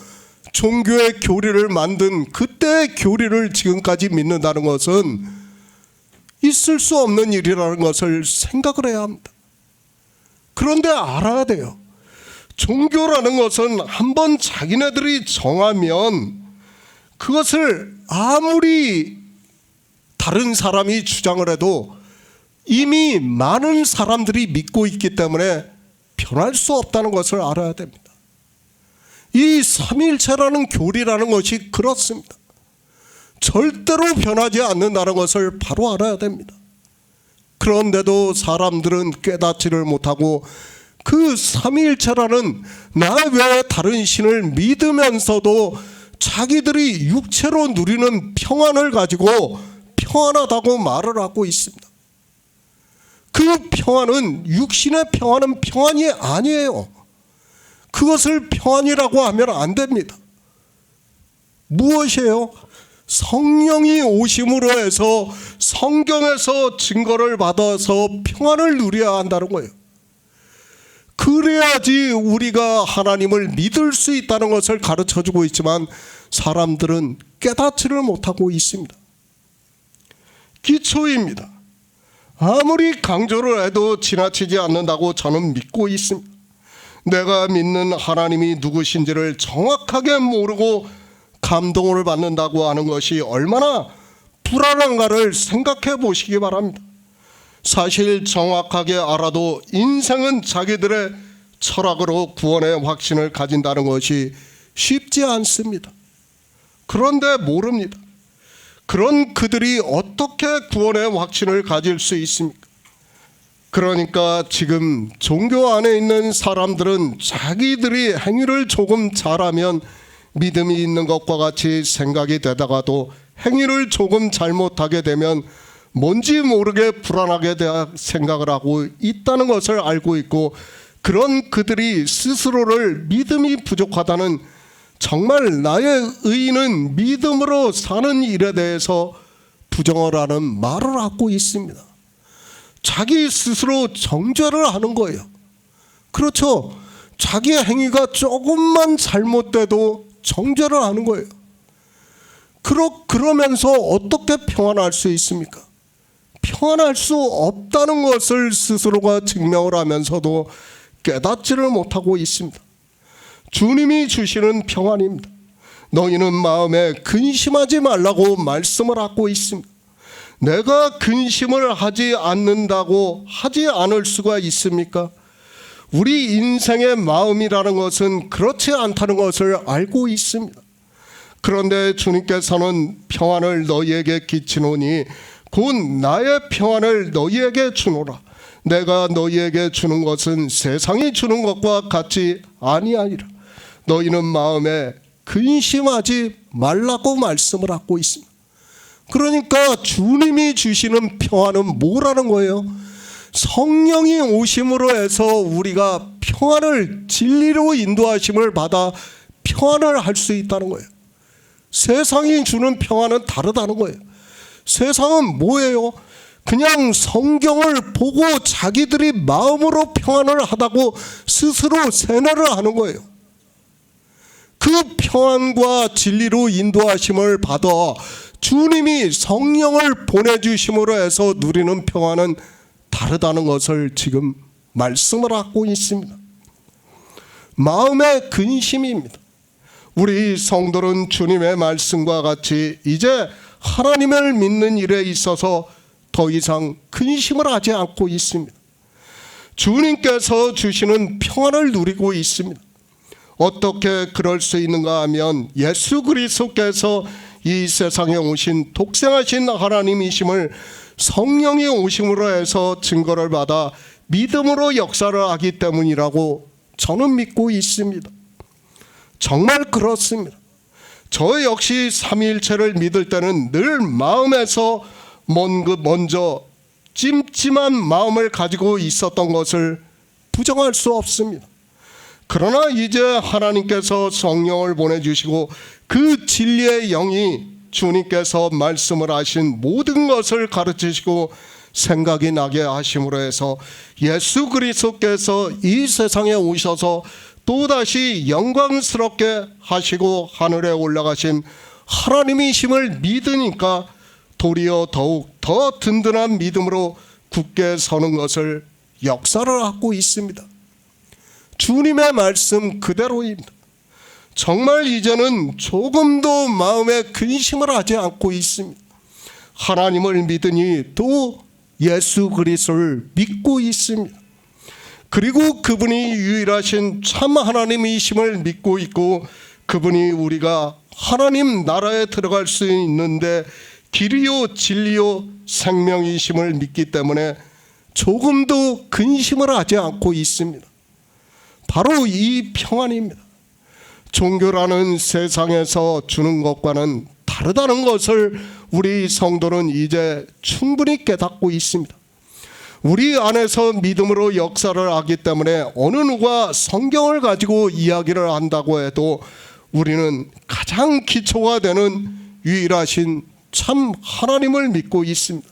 종교의 교리를 만든 그때의 교리를 지금까지 믿는다는 것은 있을 수 없는 일이라는 것을 생각을 해야 합니다. 그런데 알아야 돼요. 종교라는 것은 한번 자기네들이 정하면 그것을 아무리 다른 사람이 주장을 해도 이미 많은 사람들이 믿고 있기 때문에 변할 수 없다는 것을 알아야 됩니다. 이 삼위일체라는 교리라는 것이 그렇습니다. 절대로 변하지 않는다는 것을 바로 알아야 됩니다. 그런데도 사람들은 깨닫지를 못하고 그 삼위일체라는 나 외에 다른 신을 믿으면서도 자기들이 육체로 누리는 평안을 가지고 평안하다고 말을 하고 있습니다. 그 평안은 육신의 평안은 평안이 아니에요. 그것을 평안이라고 하면 안 됩니다. 무엇이에요? 성령이 오심으로 해서 성경에서 증거를 받아서 평안을 누려야 한다는 거예요. 그래야지 우리가 하나님을 믿을 수 있다는 것을 가르쳐주고 있지만 사람들은 깨닫지를 못하고 있습니다. 기초입니다. 아무리 강조를 해도 지나치지 않는다고 저는 믿고 있습니다. 내가 믿는 하나님이 누구신지를 정확하게 모르고 감동을 받는다고 하는 것이 얼마나 불안한가를 생각해 보시기 바랍니다. 사실 정확하게 알아도 인생은 자기들의 철학으로 구원의 확신을 가진다는 것이 쉽지 않습니다. 그런데 모릅니다. 그런 그들이 어떻게 구원의 확신을 가질 수 있습니까? 그러니까 지금 종교 안에 있는 사람들은 자기들이 행위를 조금 잘하면 믿음이 있는 것과 같이 생각이 되다가도 행위를 조금 잘못하게 되면 뭔지 모르게 불안하게 생각을 하고 있다는 것을 알고 있고, 그런 그들이 스스로를 믿음이 부족하다는, 정말 나의 의인은 믿음으로 사는 일에 대해서 부정을 하는 말을 하고 있습니다. 자기 스스로 정죄를 하는 거예요. 그렇죠. 자기의 행위가 조금만 잘못돼도 정죄를 하는 거예요. 그러면서 어떻게 평안할 수 있습니까? 평안할 수 없다는 것을 스스로가 증명을 하면서도 깨닫지를 못하고 있습니다. 주님이 주시는 평안입니다. 너희는 마음에 근심하지 말라고 말씀을 하고 있습니다. 내가 근심을 하지 않는다고 하지 않을 수가 있습니까? 우리 인생의 마음이라는 것은 그렇지 않다는 것을 알고 있습니다. 그런데 주님께서는 평안을 너희에게 끼치노니 곧 나의 평안을 너희에게 주노라. 내가 너희에게 주는 것은 세상이 주는 것과 같이 아니하니라. 너희는 마음에 근심하지 말라고 말씀을 하고 있습니다. 그러니까 주님이 주시는 평안은 뭐라는 거예요? 성령이 오심으로 해서 우리가 평안을, 진리로 인도하심을 받아 평안을 할 수 있다는 거예요. 세상이 주는 평안은 다르다는 거예요. 세상은 뭐예요? 그냥 성경을 보고 자기들이 마음으로 평안을 하다고 스스로 세뇌를 하는 거예요. 그 평안과 진리로 인도하심을 받아 주님이 성령을 보내주심으로 해서 누리는 평안은 다르다는 것을 지금 말씀을 하고 있습니다. 마음의 근심입니다. 우리 성도는 주님의 말씀과 같이 이제 하나님을 믿는 일에 있어서 더 이상 근심을 하지 않고 있습니다. 주님께서 주시는 평안을 누리고 있습니다. 어떻게 그럴 수 있는가 하면 예수 그리스도께서 이 세상에 오신 독생하신 하나님이심을 성령이 오심으로 해서 증거를 받아 믿음으로 역사를 하기 때문이라고 저는 믿고 있습니다. 정말 그렇습니다. 저 역시 삼위일체를 믿을 때는 늘 마음에서 먼저 찜찜한 마음을 가지고 있었던 것을 부정할 수 없습니다. 그러나 이제 하나님께서 성령을 보내주시고 그 진리의 영이 주님께서 말씀을 하신 모든 것을 가르치시고 생각이 나게 하심으로 해서 예수 그리스도께서 이 세상에 오셔서 또다시 영광스럽게 하시고 하늘에 올라가신 하나님이심을 믿으니까 도리어 더욱 더 든든한 믿음으로 굳게 서는 것을 역사를 하고 있습니다. 주님의 말씀 그대로입니다. 정말 이제는 조금도 마음에 근심을 하지 않고 있습니다. 하나님을 믿으니 또 예수 그리스도를 믿고 있습니다. 그리고 그분이 유일하신 참 하나님이심을 믿고 있고, 그분이 우리가 하나님 나라에 들어갈 수 있는데 길이요 진리요 생명이심을 믿기 때문에 조금도 근심을 하지 않고 있습니다. 바로 이 평안입니다. 종교라는 세상에서 주는 것과는 다르다는 것을 우리 성도는 이제 충분히 깨닫고 있습니다. 우리 안에서 믿음으로 역사를 하기 때문에 어느 누가 성경을 가지고 이야기를 한다고 해도 우리는 가장 기초가 되는 유일하신 참 하나님을 믿고 있습니다.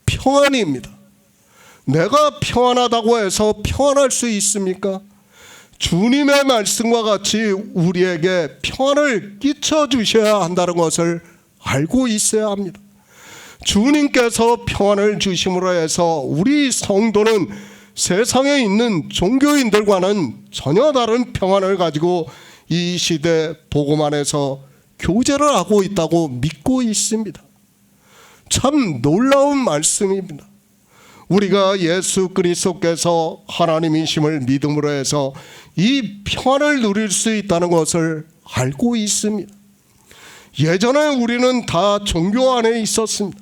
평안입니다. 내가 평안하다고 해서 평안할 수 있습니까? 주님의 말씀과 같이 우리에게 평안을 끼쳐 주셔야 한다는 것을 알고 있어야 합니다. 주님께서 평안을 주심으로 해서 우리 성도는 세상에 있는 종교인들과는 전혀 다른 평안을 가지고 이 시대 복음 안에서 교제를 하고 있다고 믿고 있습니다. 참 놀라운 말씀입니다. 우리가 예수 그리스도께서 하나님이심을 믿음으로 해서 이 평안을 누릴 수 있다는 것을 알고 있습니다. 예전에 우리는 다 종교 안에 있었습니다.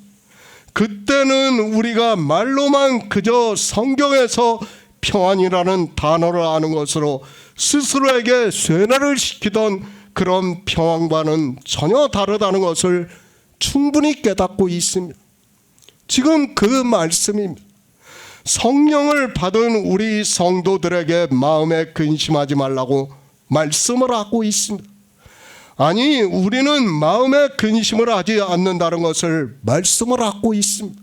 그때는 우리가 말로만 그저 성경에서 평안이라는 단어를 아는 것으로 스스로에게 쇠뇌를 시키던 그런 평안과는 전혀 다르다는 것을 충분히 깨닫고 있습니다. 지금 그 말씀입니다. 성령을 받은 우리 성도들에게 마음에 근심하지 말라고 말씀을 하고 있습니다. 아니, 우리는 마음에 근심을 하지 않는다는 것을 말씀을 하고 있습니다.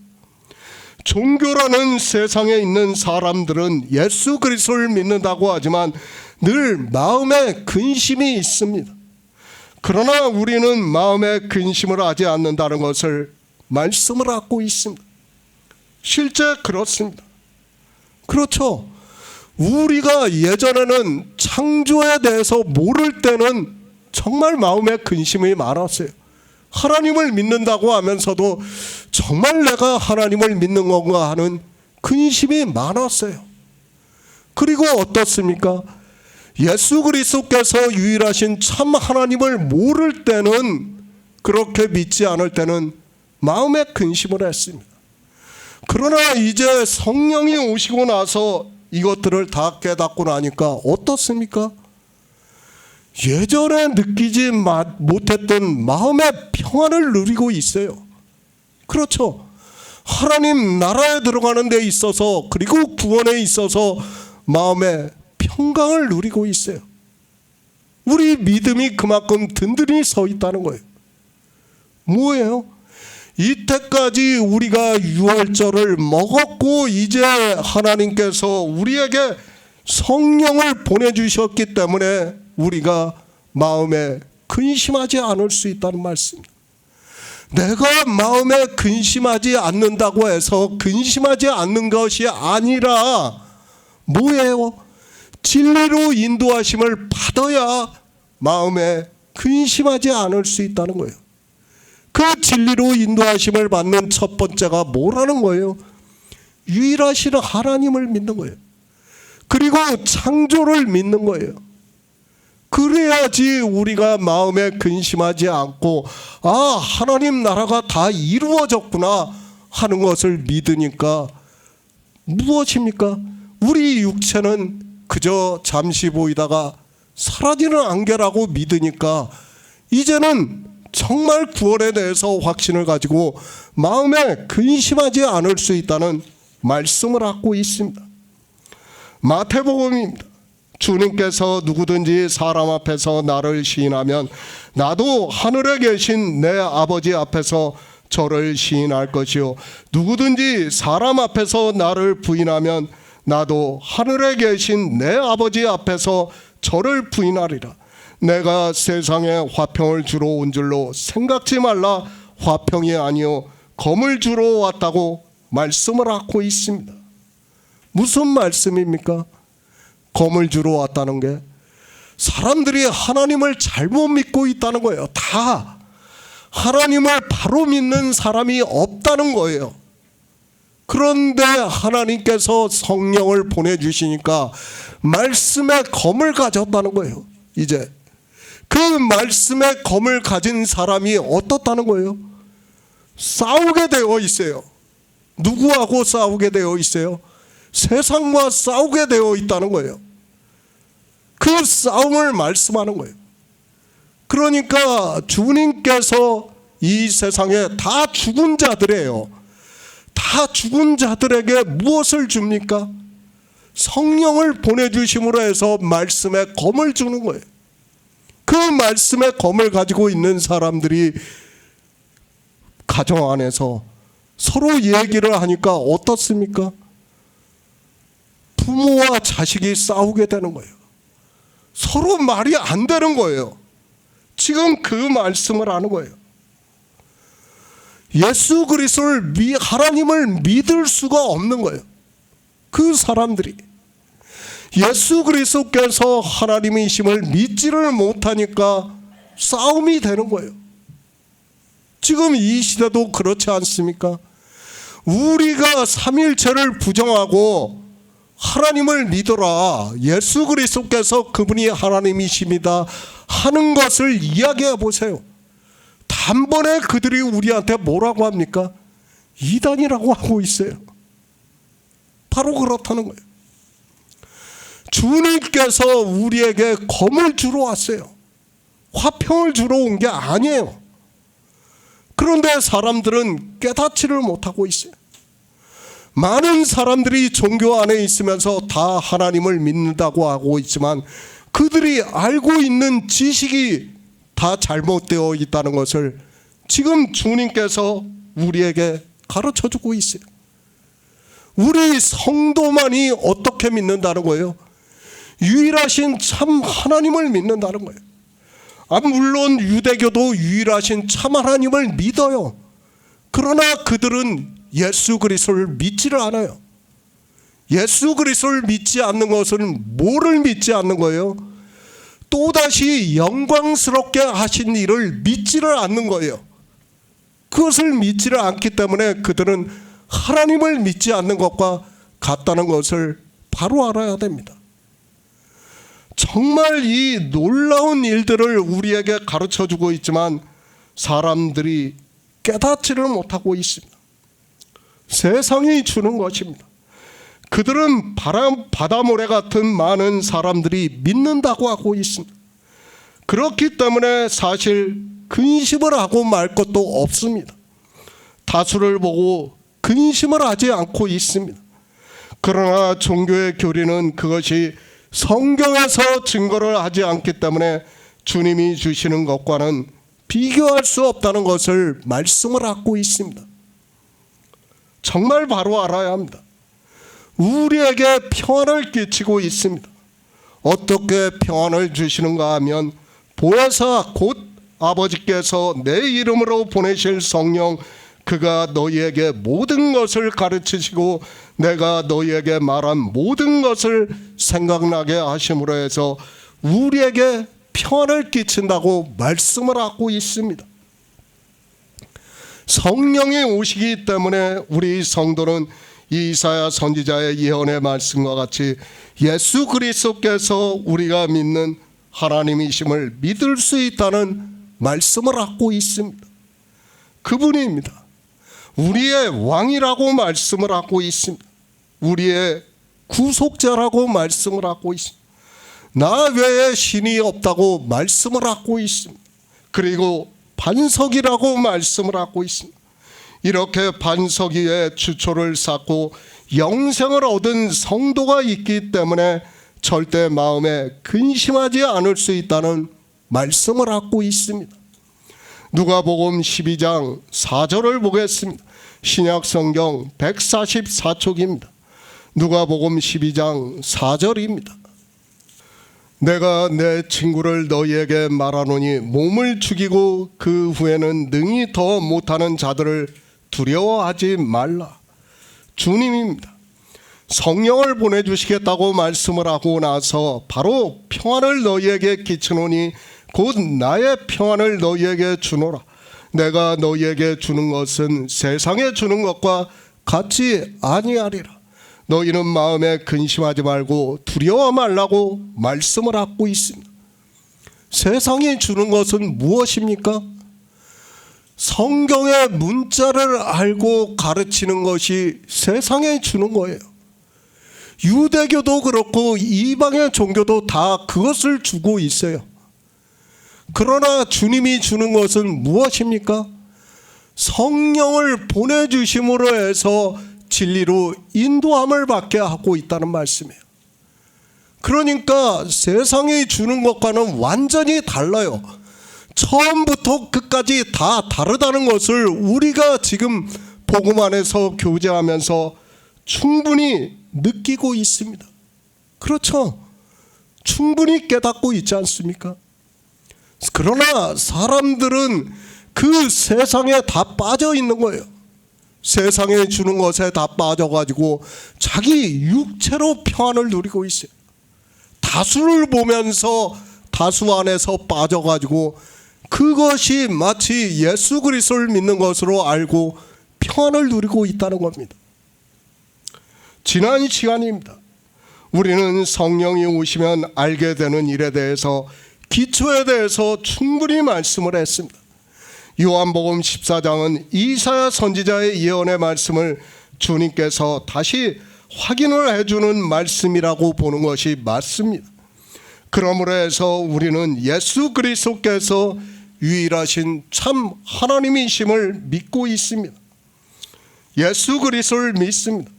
종교라는 세상에 있는 사람들은 예수 그리스도를 믿는다고 하지만 늘 마음에 근심이 있습니다. 그러나 우리는 마음에 근심을 하지 않는다는 것을 말씀을 하고 있습니다. 실제 그렇습니다. 그렇죠. 우리가 예전에는 창조에 대해서 모를 때는 정말 마음에 근심이 많았어요. 하나님을 믿는다고 하면서도 정말 내가 하나님을 믿는 건가 하는 근심이 많았어요. 그리고 어떻습니까? 예수 그리스도께서 유일하신 참 하나님을 모를 때는, 그렇게 믿지 않을 때는 마음에 근심을 했습니다. 그러나 이제 성령이 오시고 나서 이것들을 다 깨닫고 나니까 어떻습니까? 예전에 느끼지 못했던 마음의 평안을 누리고 있어요. 그렇죠. 하나님 나라에 들어가는 데 있어서, 그리고 구원에 있어서 마음의 평강을 누리고 있어요. 우리 믿음이 그만큼 든든히 서 있다는 거예요. 뭐예요? 이때까지 우리가 유월절을 먹었고 이제 하나님께서 우리에게 성령을 보내주셨기 때문에 우리가 마음에 근심하지 않을 수 있다는 말씀입니다. 내가 마음에 근심하지 않는다고 해서 근심하지 않는 것이 아니라 뭐예요? 진리로 인도하심을 받아야 마음에 근심하지 않을 수 있다는 거예요. 그 진리로 인도하심을 받는 첫 번째가 뭐라는 거예요? 유일하신 하나님을 믿는 거예요. 그리고 창조를 믿는 거예요. 그래야지 우리가 마음에 근심하지 않고, 아, 하나님 나라가 다 이루어졌구나 하는 것을 믿으니까 무엇입니까? 우리 육체는 그저 잠시 보이다가 사라지는 안개라고 믿으니까 이제는 정말 구원에 대해서 확신을 가지고 마음에 근심하지 않을 수 있다는 말씀을 하고 있습니다. 마태복음입니다. 주님께서 누구든지 사람 앞에서 나를 시인하면 나도 하늘에 계신 내 아버지 앞에서 저를 시인할 것이요, 누구든지 사람 앞에서 나를 부인하면 나도 하늘에 계신 내 아버지 앞에서 저를 부인하리라. 내가 세상에 화평을 주러 온 줄로 생각지 말라. 화평이 아니요 검을 주러 왔다고 말씀을 하고 있습니다. 무슨 말씀입니까? 검을 주러 왔다는 게 사람들이 하나님을 잘못 믿고 있다는 거예요. 다 하나님을 바로 믿는 사람이 없다는 거예요. 그런데 하나님께서 성령을 보내주시니까 말씀의 검을 가졌다는 거예요. 이제 그 말씀의 검을 가진 사람이 어떻다는 거예요? 싸우게 되어 있어요. 누구하고 싸우게 되어 있어요? 세상과 싸우게 되어 있다는 거예요. 그 싸움을 말씀하는 거예요. 그러니까 주님께서 이 세상에 다 죽은 자들이에요. 다 죽은 자들에게 무엇을 줍니까? 성령을 보내주심으로 해서 말씀의 검을 주는 거예요. 그 말씀의 검을 가지고 있는 사람들이 가정 안에서 서로 얘기를 하니까 어떻습니까? 부모와 자식이 싸우게 되는 거예요. 서로 말이 안 되는 거예요. 지금 그 말씀을 하는 거예요. 예수 그리스도를 하나님을 믿을 수가 없는 거예요. 그 사람들이 예수 그리스도께서 하나님이심을 믿지를 못하니까 싸움이 되는 거예요. 지금 이 시대도 그렇지 않습니까? 우리가 삼일체를 부정하고 하나님을 믿어라, 예수 그리스도께서 그분이 하나님이십니다 하는 것을 이야기해 보세요. 단번에 그들이 우리한테 뭐라고 합니까? 이단이라고 하고 있어요. 바로 그렇다는 거예요. 주님께서 우리에게 검을 주러 왔어요. 화평을 주러 온 게 아니에요. 그런데 사람들은 깨닫지를 못하고 있어요. 많은 사람들이 종교 안에 있으면서 다 하나님을 믿는다고 하고 있지만 그들이 알고 있는 지식이 다 잘못되어 있다는 것을 지금 주님께서 우리에게 가르쳐주고 있어요. 우리 성도만이 어떻게 믿는다는 거예요? 유일하신 참 하나님을 믿는다는 거예요. 물론 유대교도 유일하신 참 하나님을 믿어요. 그러나 그들은 예수 그리스도를 믿지를 않아요. 예수 그리스도를 믿지 않는 것은 뭐를 믿지 않는 거예요? 또다시 영광스럽게 하신 일을 믿지를 않는 거예요. 그것을 믿지를 않기 때문에 그들은 하나님을 믿지 않는 것과 같다는 것을 바로 알아야 됩니다. 정말 이 놀라운 일들을 우리에게 가르쳐주고 있지만 사람들이 깨닫지를 못하고 있습니다. 세상이 주는 것입니다. 그들은 바다모래 같은 많은 사람들이 믿는다고 하고 있습니다. 그렇기 때문에 사실 근심을 하고 말 것도 없습니다. 다수를 보고 근심을 하지 않고 있습니다. 그러나 종교의 교리는 그것이 성경에서 증거를 하지 않기 때문에 주님이 주시는 것과는 비교할 수 없다는 것을 말씀을 하고 있습니다. 정말 바로 알아야 합니다. 우리에게 평안을 끼치고 있습니다. 어떻게 평안을 주시는가 하면 보혜사 곧 아버지께서 내 이름으로 보내실 성령 그가 너희에게 모든 것을 가르치시고 내가 너희에게 말한 모든 것을 생각나게 하심으로 해서 우리에게 평안을 끼친다고 말씀을 하고 있습니다. 성령이 오시기 때문에 우리 성도는 이사야 선지자의 예언의 말씀과 같이 예수 그리스도께서 우리가 믿는 하나님이심을 믿을 수 있다는 말씀을 하고 있습니다. 그분입니다. 우리의 왕이라고 말씀을 하고 있습니다. 우리의 구속자라고 말씀을 하고 있습니다. 나 외에 신이 없다고 말씀을 하고 있습니다. 그리고 반석이라고 말씀을 하고 있습니다. 이렇게 반석 위에 주초를 쌓고 영생을 얻은 성도가 있기 때문에 절대 마음에 근심하지 않을 수 있다는 말씀을 하고 있습니다. 누가복음 12장 4절을 보겠습니다. 신약 성경 144쪽입니다. 누가복음 12장 4절입니다. 내가 내 친구를 너희에게 말하노니 몸을 죽이고 그 후에는 능히 더 못하는 자들을 두려워하지 말라. 주님입니다. 성령을 보내주시겠다고 말씀을 하고 나서 바로 평안을 너희에게 끼치노니 곧 나의 평안을 너희에게 주노라. 내가 너희에게 주는 것은 세상에 주는 것과 같지 아니하리라. 너희는 마음에 근심하지 말고 두려워 말라고 말씀을 하고 있습니다. 세상이 주는 것은 무엇입니까? 성경의 문자를 알고 가르치는 것이 세상에 주는 거예요. 유대교도 그렇고 이방의 종교도 다 그것을 주고 있어요. 그러나 주님이 주는 것은 무엇입니까? 성령을 보내주심으로 해서 진리로 인도함을 받게 하고 있다는 말씀이에요. 그러니까 세상이 주는 것과는 완전히 달라요. 처음부터 끝까지 다 다르다는 것을 우리가 지금 복음 안에서 교제하면서 충분히 느끼고 있습니다. 그렇죠? 충분히 깨닫고 있지 않습니까? 그러나 사람들은 그 세상에 다 빠져 있는 거예요. 세상에 주는 것에 다 빠져가지고 자기 육체로 평안을 누리고 있어요. 다수를 보면서 다수 안에서 빠져가지고 그것이 마치 예수 그리스도를 믿는 것으로 알고 평안을 누리고 있다는 겁니다. 지난 시간입니다. 우리는 성령이 오시면 알게 되는 일에 대해서 기초에 대해서 충분히 말씀을 했습니다. 요한복음 14장은 이사야 선지자의 예언의 말씀을 주님께서 다시 확인을 해주는 말씀이라고 보는 것이 맞습니다. 그러므로 해서 우리는 예수 그리스도께서 유일하신 참 하나님이심을 믿고 있습니다. 예수 그리스도를 믿습니다.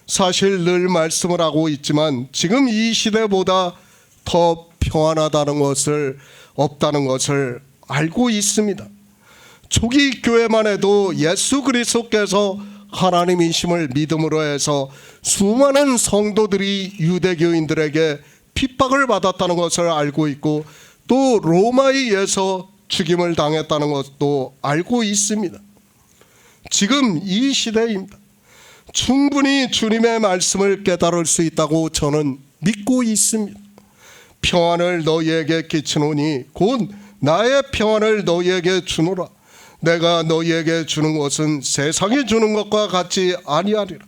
사실 늘 말씀을 하고 있지만 지금 이 시대보다 더 평안하다는 것을 없다는 것을 알고 있습니다. 초기 교회만 해도 예수 그리스도께서 하나님이심을 믿음으로 해서 수많은 성도들이 유대교인들에게 핍박을 받았다는 것을 알고 있고 또 로마에 의해서 죽임을 당했다는 것도 알고 있습니다. 지금 이 시대입니다. 충분히 주님의 말씀을 깨달을 수 있다고 저는 믿고 있습니다. 평안을 너희에게 끼치노니 곧 나의 평안을 너희에게 주노라. 내가 너희에게 주는 것은 세상이 주는 것과 같지 아니하리라.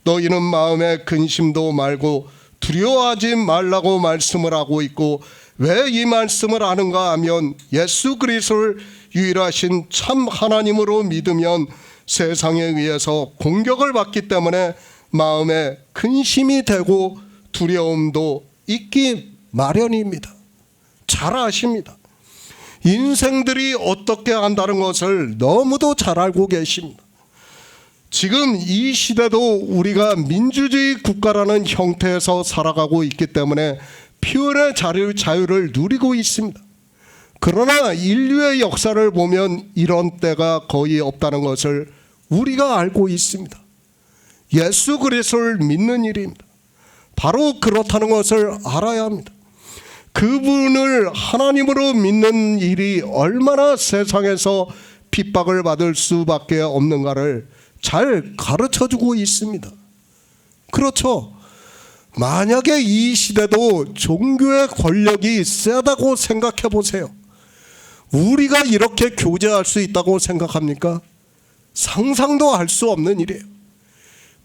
너희는 마음에 근심도 말고 두려워하지 말라고 말씀을 하고 있고 왜 이 말씀을 하는가 하면 예수 그리스도를 유일하신 참 하나님으로 믿으면 세상에 의해서 공격을 받기 때문에 마음에 근심이 되고 두려움도 있기 마련입니다. 잘 아십니다. 인생들이 어떻게 한다는 것을 너무도 잘 알고 계십니다. 지금 이 시대도 우리가 민주주의 국가라는 형태에서 살아가고 있기 때문에 표현의 자유를 누리고 있습니다. 그러나 인류의 역사를 보면 이런 때가 거의 없다는 것을 우리가 알고 있습니다. 예수 그리스도를 믿는 일입니다. 바로 그렇다는 것을 알아야 합니다. 그분을 하나님으로 믿는 일이 얼마나 세상에서 핍박을 받을 수밖에 없는가를 잘 가르쳐주고 있습니다. 그렇죠? 만약에 이 시대도 종교의 권력이 세다고 생각해 보세요. 우리가 이렇게 교제할 수 있다고 생각합니까? 상상도 할 수 없는 일이에요.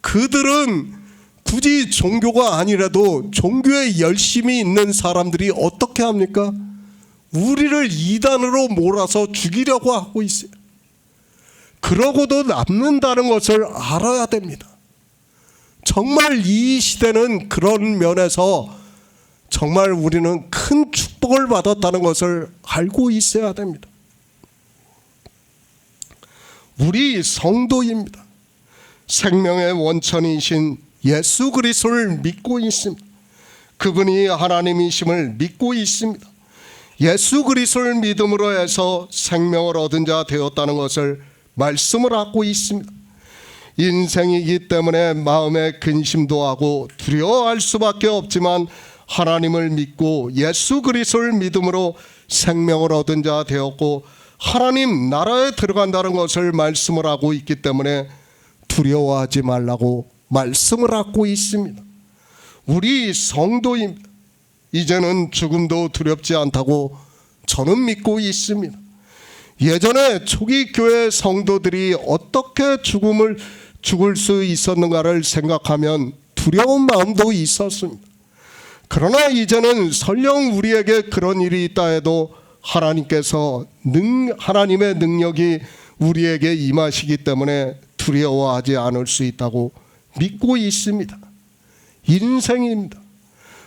그들은 굳이 종교가 아니라도 종교에 열심히 있는 사람들이 어떻게 합니까? 우리를 이단으로 몰아서 죽이려고 하고 있어요. 그러고도 남는다는 것을 알아야 됩니다. 정말 이 시대는 그런 면에서 정말 우리는 큰 축복을 받았다는 것을 알고 있어야 됩니다. 우리 성도입니다. 생명의 원천이신 예수 그리스도를 믿고 있습니다. 그분이 하나님이심을 믿고 있습니다. 예수 그리스도를 믿음으로 해서 생명을 얻은 자 되었다는 것을 말씀을 하고 있습니다. 인생이기 때문에 마음에 근심도 하고 두려워할 수밖에 없지만 하나님을 믿고 예수 그리스도를 믿음으로 생명을 얻은 자 되었고 하나님 나라에 들어간다는 것을 말씀을 하고 있기 때문에 두려워하지 말라고 말씀을 하고 있습니다. 우리 성도입니다. 이제는 죽음도 두렵지 않다고 저는 믿고 있습니다. 예전에 초기 교회 성도들이 어떻게 죽을 수 있었는가를 생각하면 두려운 마음도 있었습니다. 그러나 이제는 설령 우리에게 그런 일이 있다 해도 하나님께서 하나님의 능력이 우리에게 임하시기 때문에 두려워하지 않을 수 있다고 믿고 있습니다. 인생입니다.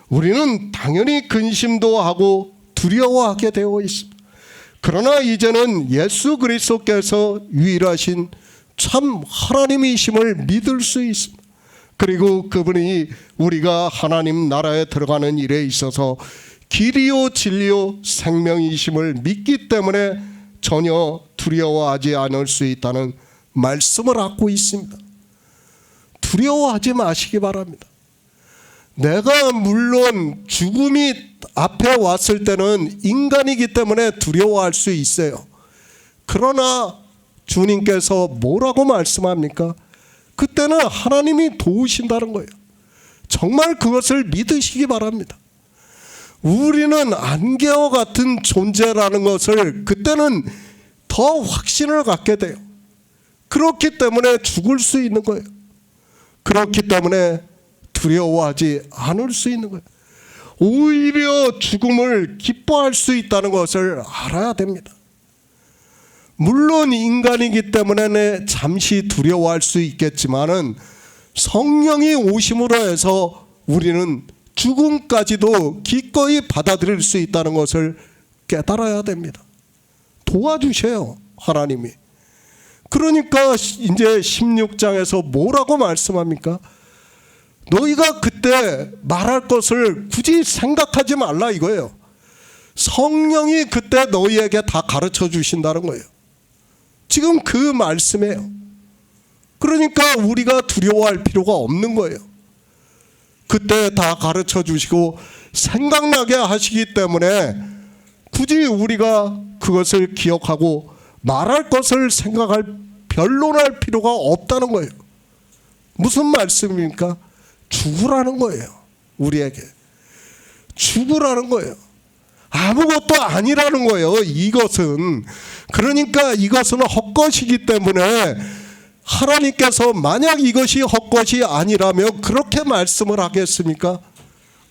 우리는 당연히 근심도 하고 두려워하게 되어 있습니다. 그러나 이제는 예수 그리스도께서 유일하신 참 하나님이심을 믿을 수 있습니다. 그리고 그분이 우리가 하나님 나라에 들어가는 일에 있어서 길이요 진리요 생명이심을 믿기 때문에 전혀 두려워하지 않을 수 있다는 말씀을 하고 있습니다. 두려워하지 마시기 바랍니다. 내가 물론 죽음이 앞에 왔을 때는 인간이기 때문에 두려워할 수 있어요. 그러나 주님께서 뭐라고 말씀합니까? 그때는 하나님이 도우신다는 거예요. 정말 그것을 믿으시기 바랍니다. 우리는 안개와 같은 존재라는 것을 그때는 더 확신을 갖게 돼요. 그렇기 때문에 죽을 수 있는 거예요. 그렇기 때문에 두려워하지 않을 수 있는 거예요. 오히려 죽음을 기뻐할 수 있다는 것을 알아야 됩니다. 물론 인간이기 때문에 잠시 두려워할 수 있겠지만은 성령이 오심으로 해서 우리는 죽음까지도 기꺼이 받아들일 수 있다는 것을 깨달아야 됩니다. 도와주셔요, 하나님이. 그러니까 이제 16장에서 뭐라고 말씀합니까? 너희가 그때 말할 것을 굳이 생각하지 말라 이거예요. 성령이 그때 너희에게 다 가르쳐 주신다는 거예요. 지금 그 말씀이에요. 그러니까 우리가 두려워할 필요가 없는 거예요. 그때 다 가르쳐 주시고 생각나게 하시기 때문에 굳이 우리가 그것을 기억하고 말할 것을 변론할 필요가 없다는 거예요. 무슨 말씀입니까? 죽으라는 거예요. 우리에게 죽으라는 거예요. 아무것도 아니라는 거예요. 이것은. 그러니까 이것은 헛것이기 때문에 하나님께서 만약 이것이 헛것이 아니라면 그렇게 말씀을 하겠습니까?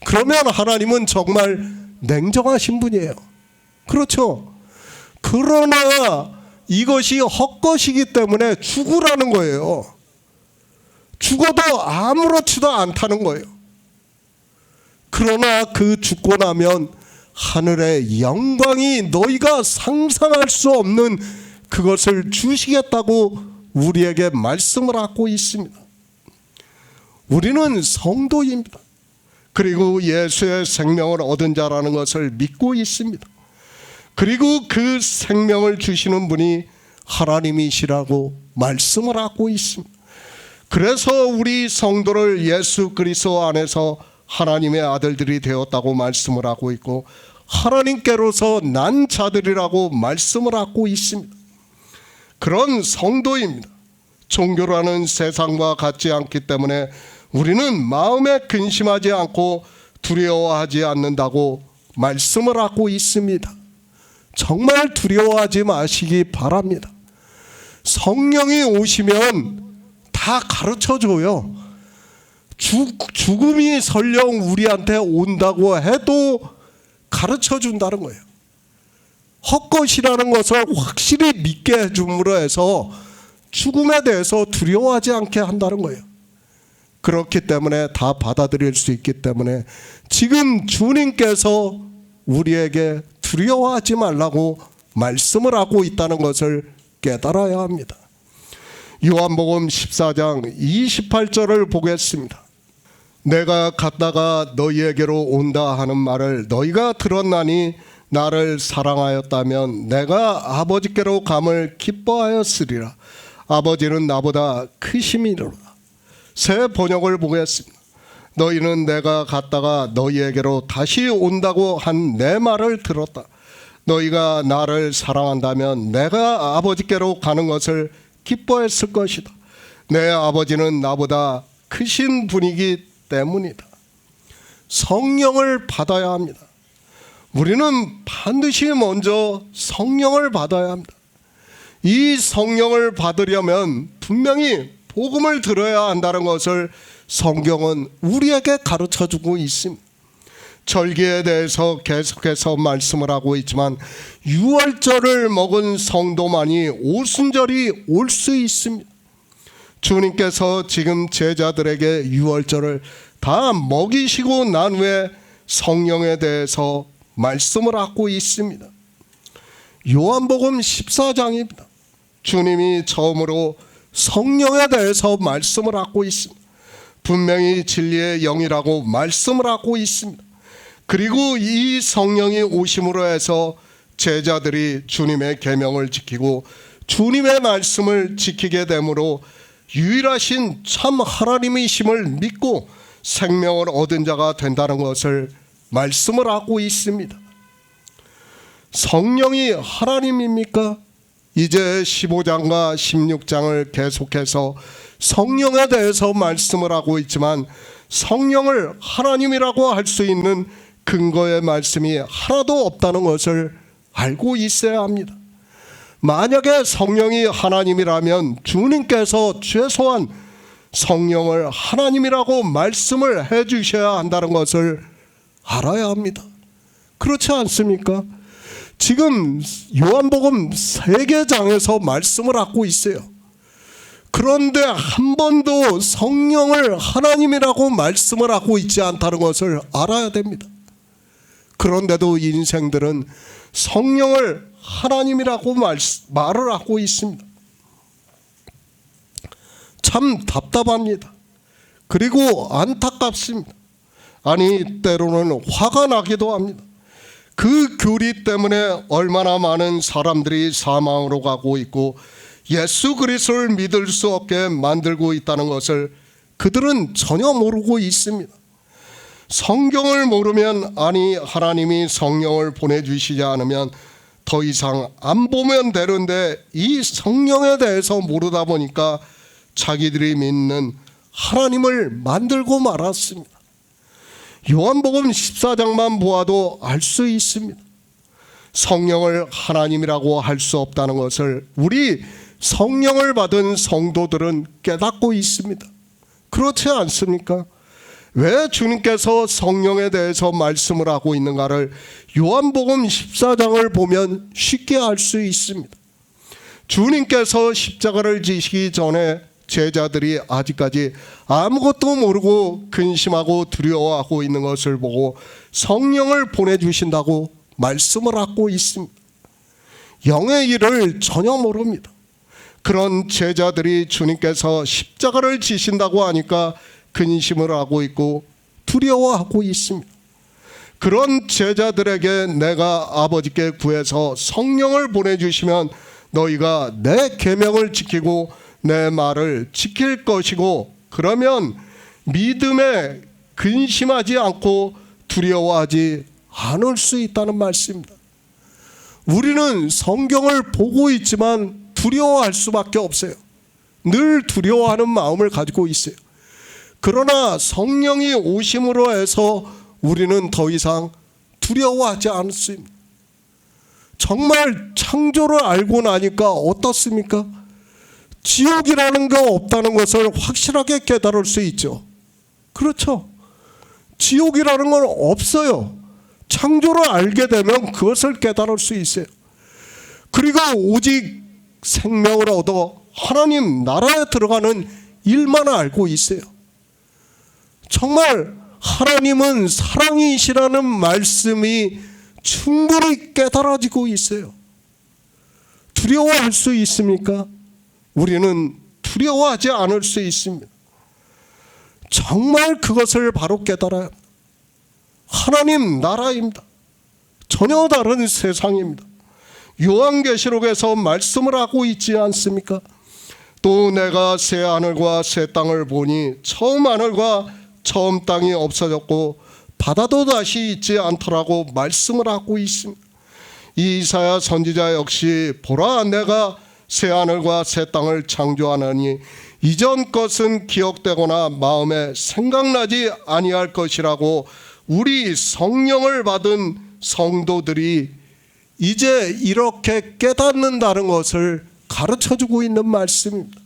그러면 하나님은 정말 냉정하신 분이에요. 그렇죠? 그러나 이것이 헛것이기 때문에 죽으라는 거예요. 죽어도 아무렇지도 않다는 거예요. 그러나 그 죽고 나면 하늘의 영광이 너희가 상상할 수 없는 그것을 주시겠다고 우리에게 말씀을 하고 있습니다. 우리는 성도입니다. 그리고 예수의 생명을 얻은 자라는 것을 믿고 있습니다. 그리고 그 생명을 주시는 분이 하나님이시라고 말씀을 하고 있습니다. 그래서 우리 성도를 예수 그리스도 안에서 하나님의 아들들이 되었다고 말씀을 하고 있고 하나님께로서 난 자들이라고 말씀을 하고 있습니다. 그런 성도입니다. 종교라는 세상과 같지 않기 때문에 우리는 마음에 근심하지 않고 두려워하지 않는다고 말씀을 하고 있습니다. 정말 두려워하지 마시기 바랍니다. 성령이 오시면 다 가르쳐줘요. 죽음이 설령 우리한테 온다고 해도 가르쳐준다는 거예요. 헛것이라는 것을 확실히 믿게 해줌으로 해서 죽음에 대해서 두려워하지 않게 한다는 거예요. 그렇기 때문에 다 받아들일 수 있기 때문에 지금 주님께서 우리에게 두려워하지 말라고 말씀을 하고 있다는 것을 깨달아야 합니다. 요한복음 14장 28절을 보겠습니다. 내가 갔다가 너희에게로 온다 하는 말을 너희가 들었나니 나를 사랑하였다면 내가 아버지께로 감을 기뻐하였으리라. 아버지는 나보다 크심이로다. 새 번역을 보겠습니다. 너희는 내가 갔다가 너희에게로 다시 온다고 한 내 말을 들었다. 너희가 나를 사랑한다면 내가 아버지께로 가는 것을 기뻐했을 것이다. 내 아버지는 나보다 크신 분이기 때문이다. 성령을 받아야 합니다. 우리는 반드시 먼저 성령을 받아야 합니다. 이 성령을 받으려면 분명히 복음을 들어야 한다는 것을 성경은 우리에게 가르쳐주고 있습니다. 절기에 대해서 계속해서 말씀을 하고 있지만 유월절을 먹은 성도만이 오순절이 올 수 있습니다. 주님께서 지금 제자들에게 유월절을 다 먹이시고 난 후에 성령에 대해서 말씀을 하고 있습니다. 요한복음 14장입니다. 주님이 처음으로 성령에 대해서 말씀을 하고 있습니다. 분명히 진리의 영이라고 말씀을 하고 있습니다. 그리고 이 성령이 오심으로 해서 제자들이 주님의 계명을 지키고 주님의 말씀을 지키게 되므로 유일하신 참 하나님이심을 믿고 생명을 얻은 자가 된다는 것을 말씀을 하고 있습니다. 성령이 하나님입니까? 이제 15장과 16장을 계속해서 성령에 대해서 말씀을 하고 있지만 성령을 하나님이라고 할 수 있는 근거의 말씀이 하나도 없다는 것을 알고 있어야 합니다. 만약에 성령이 하나님이라면 주님께서 최소한 성령을 하나님이라고 말씀을 해 주셔야 한다는 것을 알아야 합니다. 그렇지 않습니까? 지금 요한복음 3개 장에서 말씀을 하고 있어요. 그런데 한 번도 성령을 하나님이라고 말씀을 하고 있지 않다는 것을 알아야 됩니다. 그런데도 인생들은 성령을 하나님이라고 말을 하고 있습니다. 참 답답합니다. 그리고 안타깝습니다. 아니, 때로는 화가 나기도 합니다. 그 교리 때문에 얼마나 많은 사람들이 사망으로 가고 있고 예수 그리스도를 믿을 수 없게 만들고 있다는 것을 그들은 전혀 모르고 있습니다. 성경을 모르면, 아니 하나님이 성령을 보내주시지 않으면 더 이상 안 보면 되는데 이 성령에 대해서 모르다 보니까 자기들이 믿는 하나님을 만들고 말았습니다. 요한복음 14장만 보아도 알 수 있습니다. 성령을 하나님이라고 할 수 없다는 것을 우리 성령을 받은 성도들은 깨닫고 있습니다. 그렇지 않습니까? 왜 주님께서 성령에 대해서 말씀을 하고 있는가를 요한복음 14장을 보면 쉽게 알 수 있습니다. 주님께서 십자가를 지시기 전에 제자들이 아직까지 아무것도 모르고 근심하고 두려워하고 있는 것을 보고 성령을 보내주신다고 말씀을 하고 있습니다. 영의 일을 전혀 모릅니다. 그런 제자들이 주님께서 십자가를 지신다고 하니까 근심을 하고 있고 두려워하고 있습니다. 그런 제자들에게 내가 아버지께 구해서 성령을 보내주시면 너희가 내 계명을 지키고 내 말을 지킬 것이고 그러면 믿음에 근심하지 않고 두려워하지 않을 수 있다는 말씀입니다. 우리는 성경을 보고 있지만 두려워할 수밖에 없어요. 늘 두려워하는 마음을 가지고 있어요. 그러나 성령이 오심으로 해서 우리는 더 이상 두려워하지 않습니다. 정말 창조를 알고 나니까 어떻습니까? 지옥이라는 거 없다는 것을 확실하게 깨달을 수 있죠. 그렇죠? 지옥이라는 건 없어요. 창조를 알게 되면 그것을 깨달을 수 있어요. 그리고 오직 생명을 얻어 하나님 나라에 들어가는 일만 알고 있어요. 정말 하나님은 사랑이시라는 말씀이 충분히 깨달아지고 있어요. 두려워할 수 있습니까? 우리는 두려워하지 않을 수 있습니다. 정말 그것을 바로 깨달아야 합니다. 하나님 나라입니다. 전혀 다른 세상입니다. 요한계시록에서 말씀을 하고 있지 않습니까? 또 내가 새 하늘과 새 땅을 보니 처음 하늘과 처음 땅이 없어졌고 바다도 다시 있지 않더라고 말씀을 하고 있습니다. 이사야 선지자 역시 보라 내가 새 하늘과 새 땅을 창조하느니 이전 것은 기억되거나 마음에 생각나지 아니할 것이라고 우리 성령을 받은 성도들이 이제 이렇게 깨닫는다는 것을 가르쳐주고 있는 말씀입니다.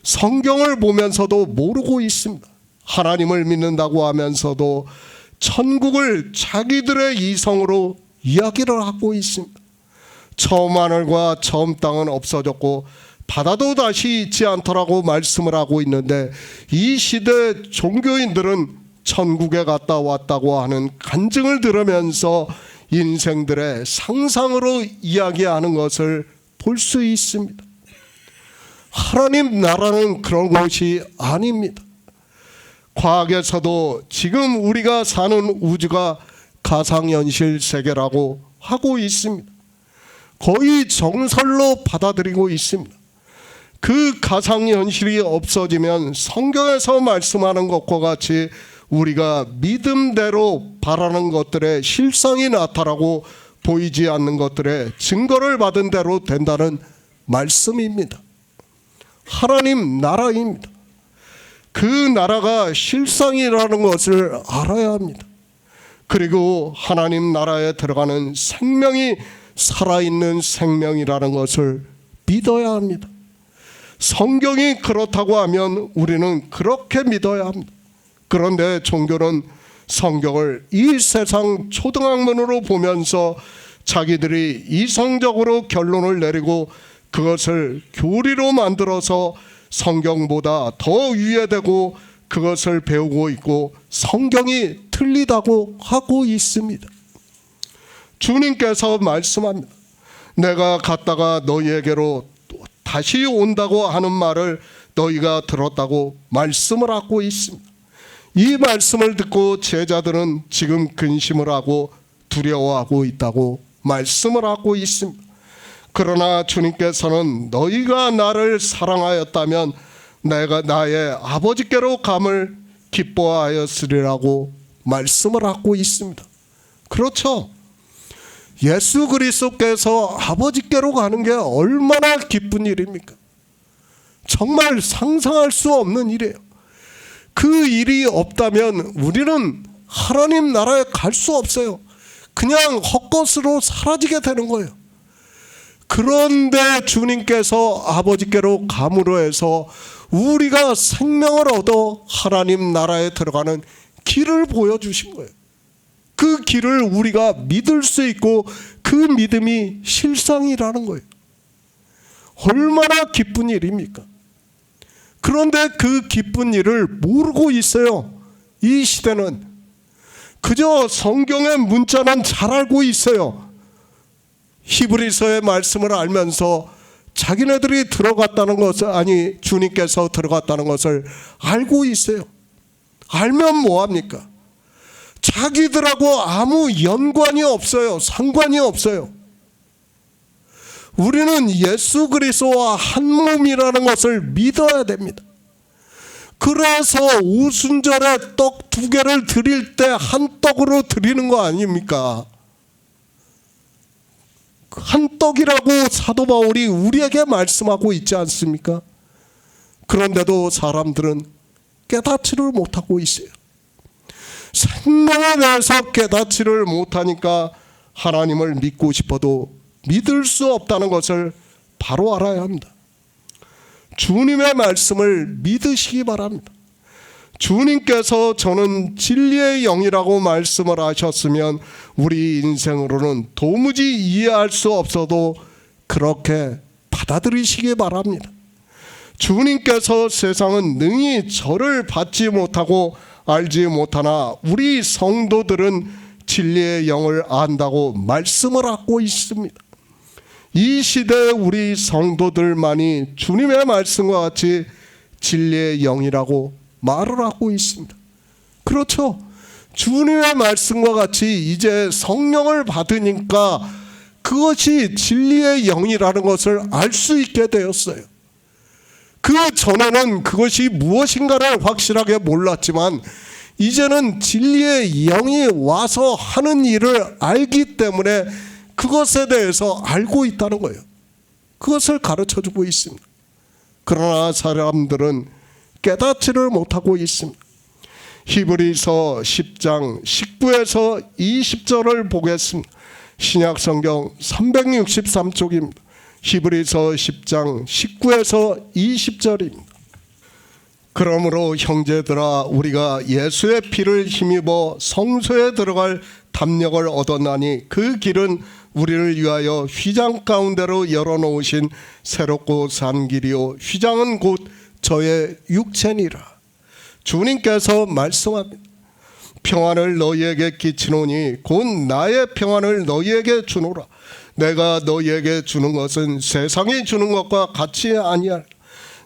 성경을 보면서도 모르고 있습니다. 하나님을 믿는다고 하면서도 천국을 자기들의 이성으로 이야기를 하고 있습니다. 처음 하늘과 처음 땅은 없어졌고 바다도 다시 있지 않더라고 말씀을 하고 있는데, 이 시대 종교인들은 천국에 갔다 왔다고 하는 간증을 들으면서 인생들의 상상으로 이야기하는 것을 볼 수 있습니다. 하나님 나라는 그런 것이 아닙니다. 과학에서도 지금 우리가 사는 우주가 가상현실 세계라고 하고 있습니다. 거의 정설로 받아들이고 있습니다. 그 가상현실이 없어지면 성경에서 말씀하는 것과 같이 우리가 믿음대로 바라는 것들의 실상이 나타나고 보이지 않는 것들의 증거를 받은 대로 된다는 말씀입니다. 하나님 나라입니다. 그 나라가 실상이라는 것을 알아야 합니다. 그리고 하나님 나라에 들어가는 생명이 살아있는 생명이라는 것을 믿어야 합니다. 성경이 그렇다고 하면 우리는 그렇게 믿어야 합니다. 그런데 종교는 성경을 이 세상 초등학문으로 보면서 자기들이 이성적으로 결론을 내리고 그것을 교리로 만들어서 성경보다 더 위에 되고 그것을 배우고 있고 성경이 틀리다고 하고 있습니다. 주님께서 말씀합니다. 내가 갔다가 너희에게로 다시 온다고 하는 말을 너희가 들었다고 말씀을 하고 있습니다. 이 말씀을 듣고 제자들은 지금 근심을 하고 두려워하고 있다고 말씀을 하고 있습니다. 그러나 주님께서는 너희가 나를 사랑하였다면 내가 나의 아버지께로 감을 기뻐하였으리라고 말씀을 하고 있습니다. 그렇죠. 예수 그리스도께서 아버지께로 가는 게 얼마나 기쁜 일입니까? 정말 상상할 수 없는 일이에요. 그 일이 없다면 우리는 하나님 나라에 갈 수 없어요. 그냥 헛것으로 사라지게 되는 거예요. 그런데 주님께서 아버지께로 감으로 해서 우리가 생명을 얻어 하나님 나라에 들어가는 길을 보여주신 거예요. 그 길을 우리가 믿을 수 있고 그 믿음이 실상이라는 거예요. 얼마나 기쁜 일입니까? 그런데 그 기쁜 일을 모르고 있어요. 이 시대는 그저 성경의 문자는 잘 알고 있어요. 히브리서의 말씀을 알면서 자기네들이 들어갔다는 것을, 아니 주님께서 들어갔다는 것을 알고 있어요. 알면 뭐합니까? 자기들하고 아무 연관이 없어요. 상관이 없어요. 우리는 예수 그리스도와 한 몸이라는 것을 믿어야 됩니다. 그래서 오순절에 떡 2개를 드릴 때 한 떡으로 드리는 거 아닙니까? 한 떡이라고 사도 바울이 우리에게 말씀하고 있지 않습니까? 그런데도 사람들은 깨닫지를 못하고 있어요. 생명에 대해서 깨닫지를 못하니까 하나님을 믿고 싶어도 믿을 수 없다는 것을 바로 알아야 합니다. 주님의 말씀을 믿으시기 바랍니다. 주님께서 저는 진리의 영이라고 말씀을 하셨으면 우리 인생으로는 도무지 이해할 수 없어도 그렇게 받아들이시기 바랍니다. 주님께서 세상은 능히 저를 받지 못하고 알지 못하나 우리 성도들은 진리의 영을 안다고 말씀을 하고 있습니다. 이 시대에 우리 성도들만이 주님의 말씀과 같이 진리의 영이라고 말을 하고 있습니다. 그렇죠. 주님의 말씀과 같이 이제 성령을 받으니까 그것이 진리의 영이라는 것을 알 수 있게 되었어요. 그 전에는 그것이 무엇인가를 확실하게 몰랐지만 이제는 진리의 영이 와서 하는 일을 알기 때문에 그것에 대해서 알고 있다는 거예요. 그것을 가르쳐주고 있습니다. 그러나 사람들은 깨닫지를 못하고 있습니다. 히브리서 10장 19에서 20절을 보겠습니다. 신약성경 363쪽입니다. 히브리서 10장 19에서 20절입니다. 그러므로 형제들아 우리가 예수의 피를 힘입어 성소에 들어갈 담력을 얻었나니 그 길은 우리를 위하여 휘장 가운데로 열어놓으신 새롭고 산 길이요 휘장은 곧 저의 육체니라. 주님께서 말씀합니다. 평안을 너희에게 끼치노니 곧 나의 평안을 너희에게 주노라. 내가 너희에게 주는 것은 세상이 주는 것과 같이 아니하라.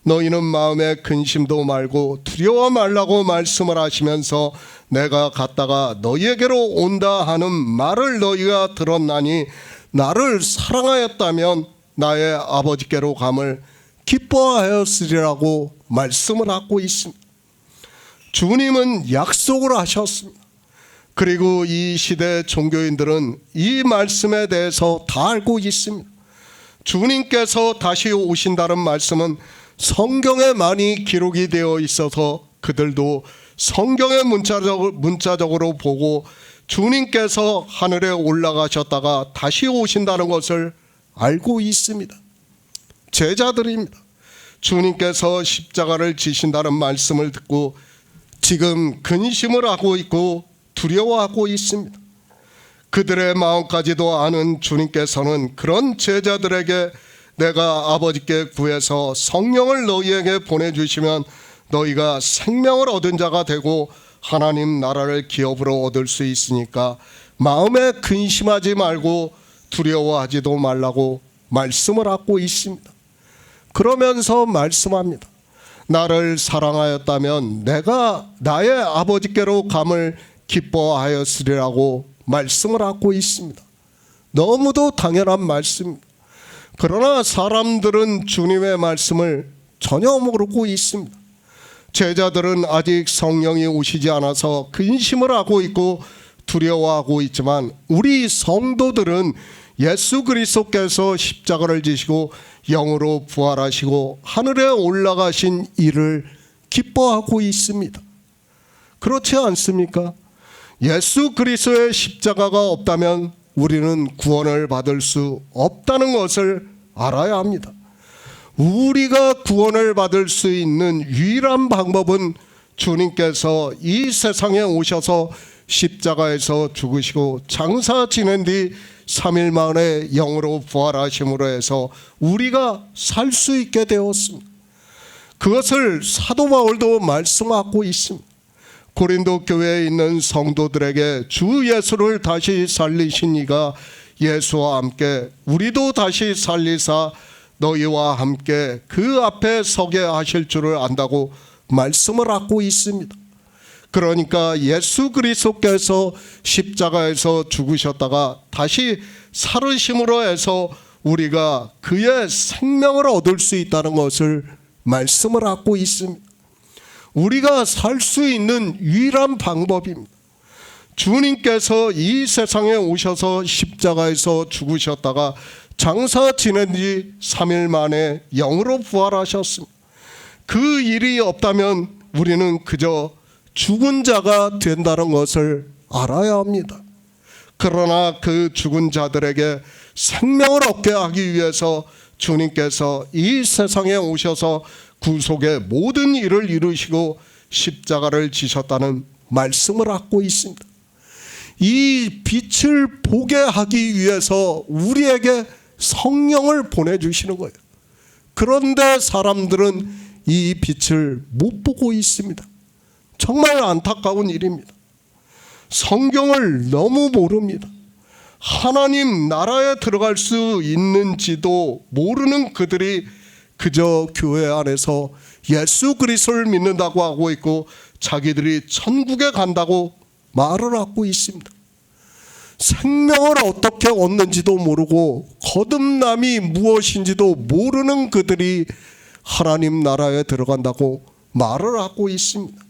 너희는 마음에 근심도 말고 두려워 말라고 말씀을 하시면서 내가 갔다가 너희에게로 온다 하는 말을 너희가 들었나니 나를 사랑하였다면 나의 아버지께로 감을 기뻐하였으리라고 말씀을 하고 있습니다. 주님은 약속을 하셨습니다. 그리고 이 시대 종교인들은 이 말씀에 대해서 다 알고 있습니다. 주님께서 다시 오신다는 말씀은 성경에 많이 기록이 되어 있어서 그들도 성경에 문자적으로 보고 주님께서 하늘에 올라가셨다가 다시 오신다는 것을 알고 있습니다. 제자들입니다. 주님께서 십자가를 지신다는 말씀을 듣고 지금 근심을 하고 있고 두려워하고 있습니다. 그들의 마음까지도 아는 주님께서는 그런 제자들에게 내가 아버지께 구해서 성령을 너희에게 보내주시면 너희가 생명을 얻은 자가 되고 하나님 나라를 기업으로 얻을 수 있으니까 마음에 근심하지 말고 두려워하지도 말라고 말씀을 하고 있습니다. 그러면서 말씀합니다. 나를 사랑하였다면 내가 나의 아버지께로 감을 기뻐하였으리라고 말씀을 하고 있습니다. 너무도 당연한 말씀입니다. 그러나 사람들은 주님의 말씀을 전혀 모르고 있습니다. 제자들은 아직 성령이 오시지 않아서 근심을 하고 있고 두려워하고 있지만 우리 성도들은 예수 그리스도께서 십자가를 지시고 영으로 부활하시고 하늘에 올라가신 일을 기뻐하고 있습니다. 그렇지 않습니까? 예수 그리스도의 십자가가 없다면 우리는 구원을 받을 수 없다는 것을 알아야 합니다. 우리가 구원을 받을 수 있는 유일한 방법은 주님께서 이 세상에 오셔서 십자가에서 죽으시고 장사 지낸 뒤 3일 만에 영으로 부활하심으로 해서 우리가 살 수 있게 되었습니다. 그것을 사도 바울도 말씀하고 있습니다. 고린도 교회에 있는 성도들에게 주 예수를 다시 살리신 이가 예수와 함께 우리도 다시 살리사 너희와 함께 그 앞에 서게 하실 줄을 안다고 말씀을 하고 있습니다. 그러니까 예수 그리스도께서 십자가에서 죽으셨다가 다시 살으심으로 해서 우리가 그의 생명을 얻을 수 있다는 것을 말씀을 하고 있습니다. 우리가 살 수 있는 유일한 방법입니다. 주님께서 이 세상에 오셔서 십자가에서 죽으셨다가 장사 지낸 뒤 3일 만에 영으로 부활하셨습니다. 그 일이 없다면 우리는 그저 죽은 자가 된다는 것을 알아야 합니다. 그러나 그 죽은 자들에게 생명을 얻게 하기 위해서 주님께서 이 세상에 오셔서 구속의 모든 일을 이루시고 십자가를 지셨다는 말씀을 하고 있습니다. 이 빛을 보게 하기 위해서 우리에게 성령을 보내주시는 거예요. 그런데 사람들은 이 빛을 못 보고 있습니다. 정말 안타까운 일입니다. 성경을 너무 모릅니다. 하나님 나라에 들어갈 수 있는지도 모르는 그들이 그저 교회 안에서 예수 그리스도를 믿는다고 하고 있고 자기들이 천국에 간다고 말을 하고 있습니다. 생명을 어떻게 얻는지도 모르고 거듭남이 무엇인지도 모르는 그들이 하나님 나라에 들어간다고 말을 하고 있습니다.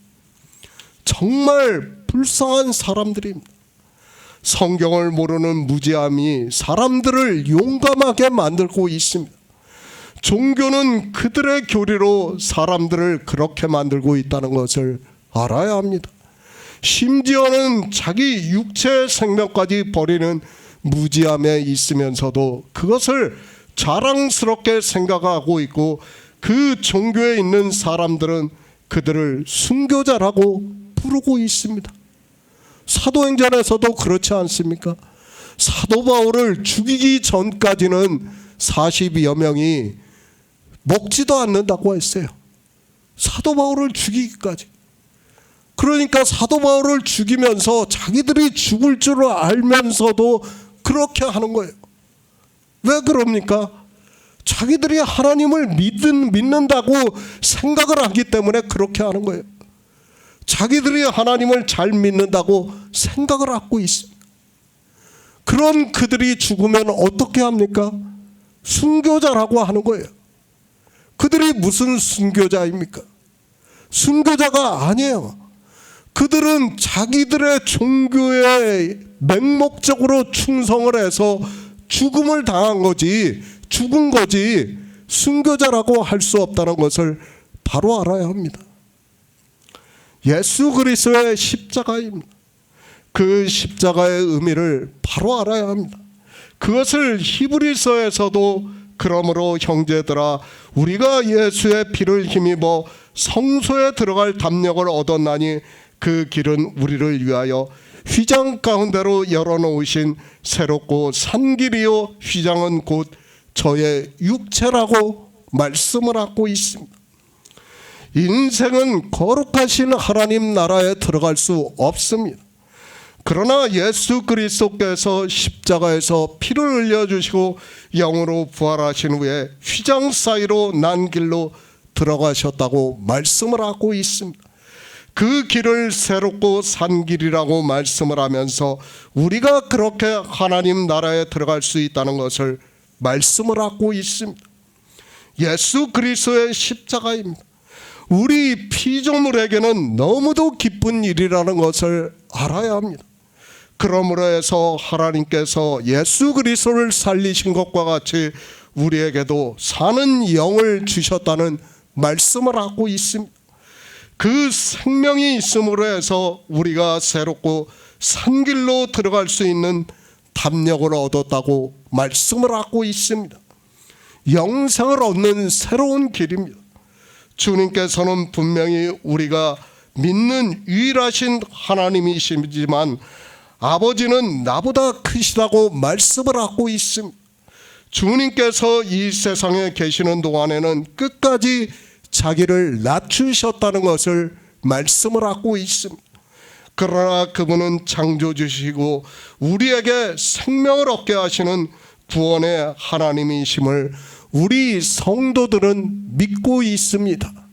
정말 불쌍한 사람들입니다. 성경을 모르는 무지함이 사람들을 용감하게 만들고 있습니다. 종교는 그들의 교리로 사람들을 그렇게 만들고 있다는 것을 알아야 합니다. 심지어는 자기 육체의 생명까지 버리는 무지함에 있으면서도 그것을 자랑스럽게 생각하고 있고, 그 종교에 있는 사람들은 그들을 순교자라고 부르고 있습니다. 사도행전에서도 그렇지 않습니까? 사도 바울을 죽이기 전까지는 40여 명이 먹지도 않는다고 했어요. 사도 바울을 죽이기까지. 그러니까 사도 바울을 죽이면서 자기들이 죽을 줄 알면서도 그렇게 하는 거예요. 왜 그럽니까? 자기들이 하나님을 믿는다고 생각을 하기 때문에 그렇게 하는 거예요. 자기들이 하나님을 잘 믿는다고 생각을 하고 있습니다. 그런 그들이 죽으면 어떻게 합니까? 순교자라고 하는 거예요. 그들이 무슨 순교자입니까? 순교자가 아니에요. 그들은 자기들의 종교에 맹목적으로 충성을 해서 죽음을 당한 거지, 죽은 거지, 순교자라고 할 수 없다는 것을 바로 알아야 합니다. 예수 그리스도의 십자가입니다. 그 십자가의 의미를 바로 알아야 합니다. 그것을 히브리서에서도 그러므로 형제들아 우리가 예수의 피를 힘입어 성소에 들어갈 담력을 얻었나니 그 길은 우리를 위하여 휘장 가운데로 열어놓으신 새롭고 산 길이요 휘장은 곧 저의 육체라고 말씀을 하고 있습니다. 인생은 거룩하신 하나님 나라에 들어갈 수 없습니다. 그러나 예수 그리스도께서 십자가에서 피를 흘려주시고 영으로 부활하신 후에 휘장 사이로 난 길로 들어가셨다고 말씀을 하고 있습니다. 그 길을 새롭고 산 길이라고 말씀을 하면서 우리가 그렇게 하나님 나라에 들어갈 수 있다는 것을 말씀을 하고 있습니다. 예수 그리스도의 십자가입니다. 우리 피조물에게는 너무도 기쁜 일이라는 것을 알아야 합니다. 그러므로 해서 하나님께서 예수 그리스도를 살리신 것과 같이 우리에게도 사는 영을 주셨다는 말씀을 하고 있습니다. 그 생명이 있음으로 해서 우리가 새롭고 산 길로 들어갈 수 있는 담력을 얻었다고 말씀을 하고 있습니다. 영생을 얻는 새로운 길입니다. 주님께서는 분명히 우리가 믿는 유일하신 하나님이시지만 아버지는 나보다 크시다고 말씀을 하고 있습니다. 주님께서 이 세상에 계시는 동안에는 끝까지 자기를 낮추셨다는 것을 말씀을 하고 있습니다. 그러나 그분은 창조주시고 우리에게 생명을 얻게 하시는 구원의 하나님이심을 우리 성도들은 믿고 있습니다.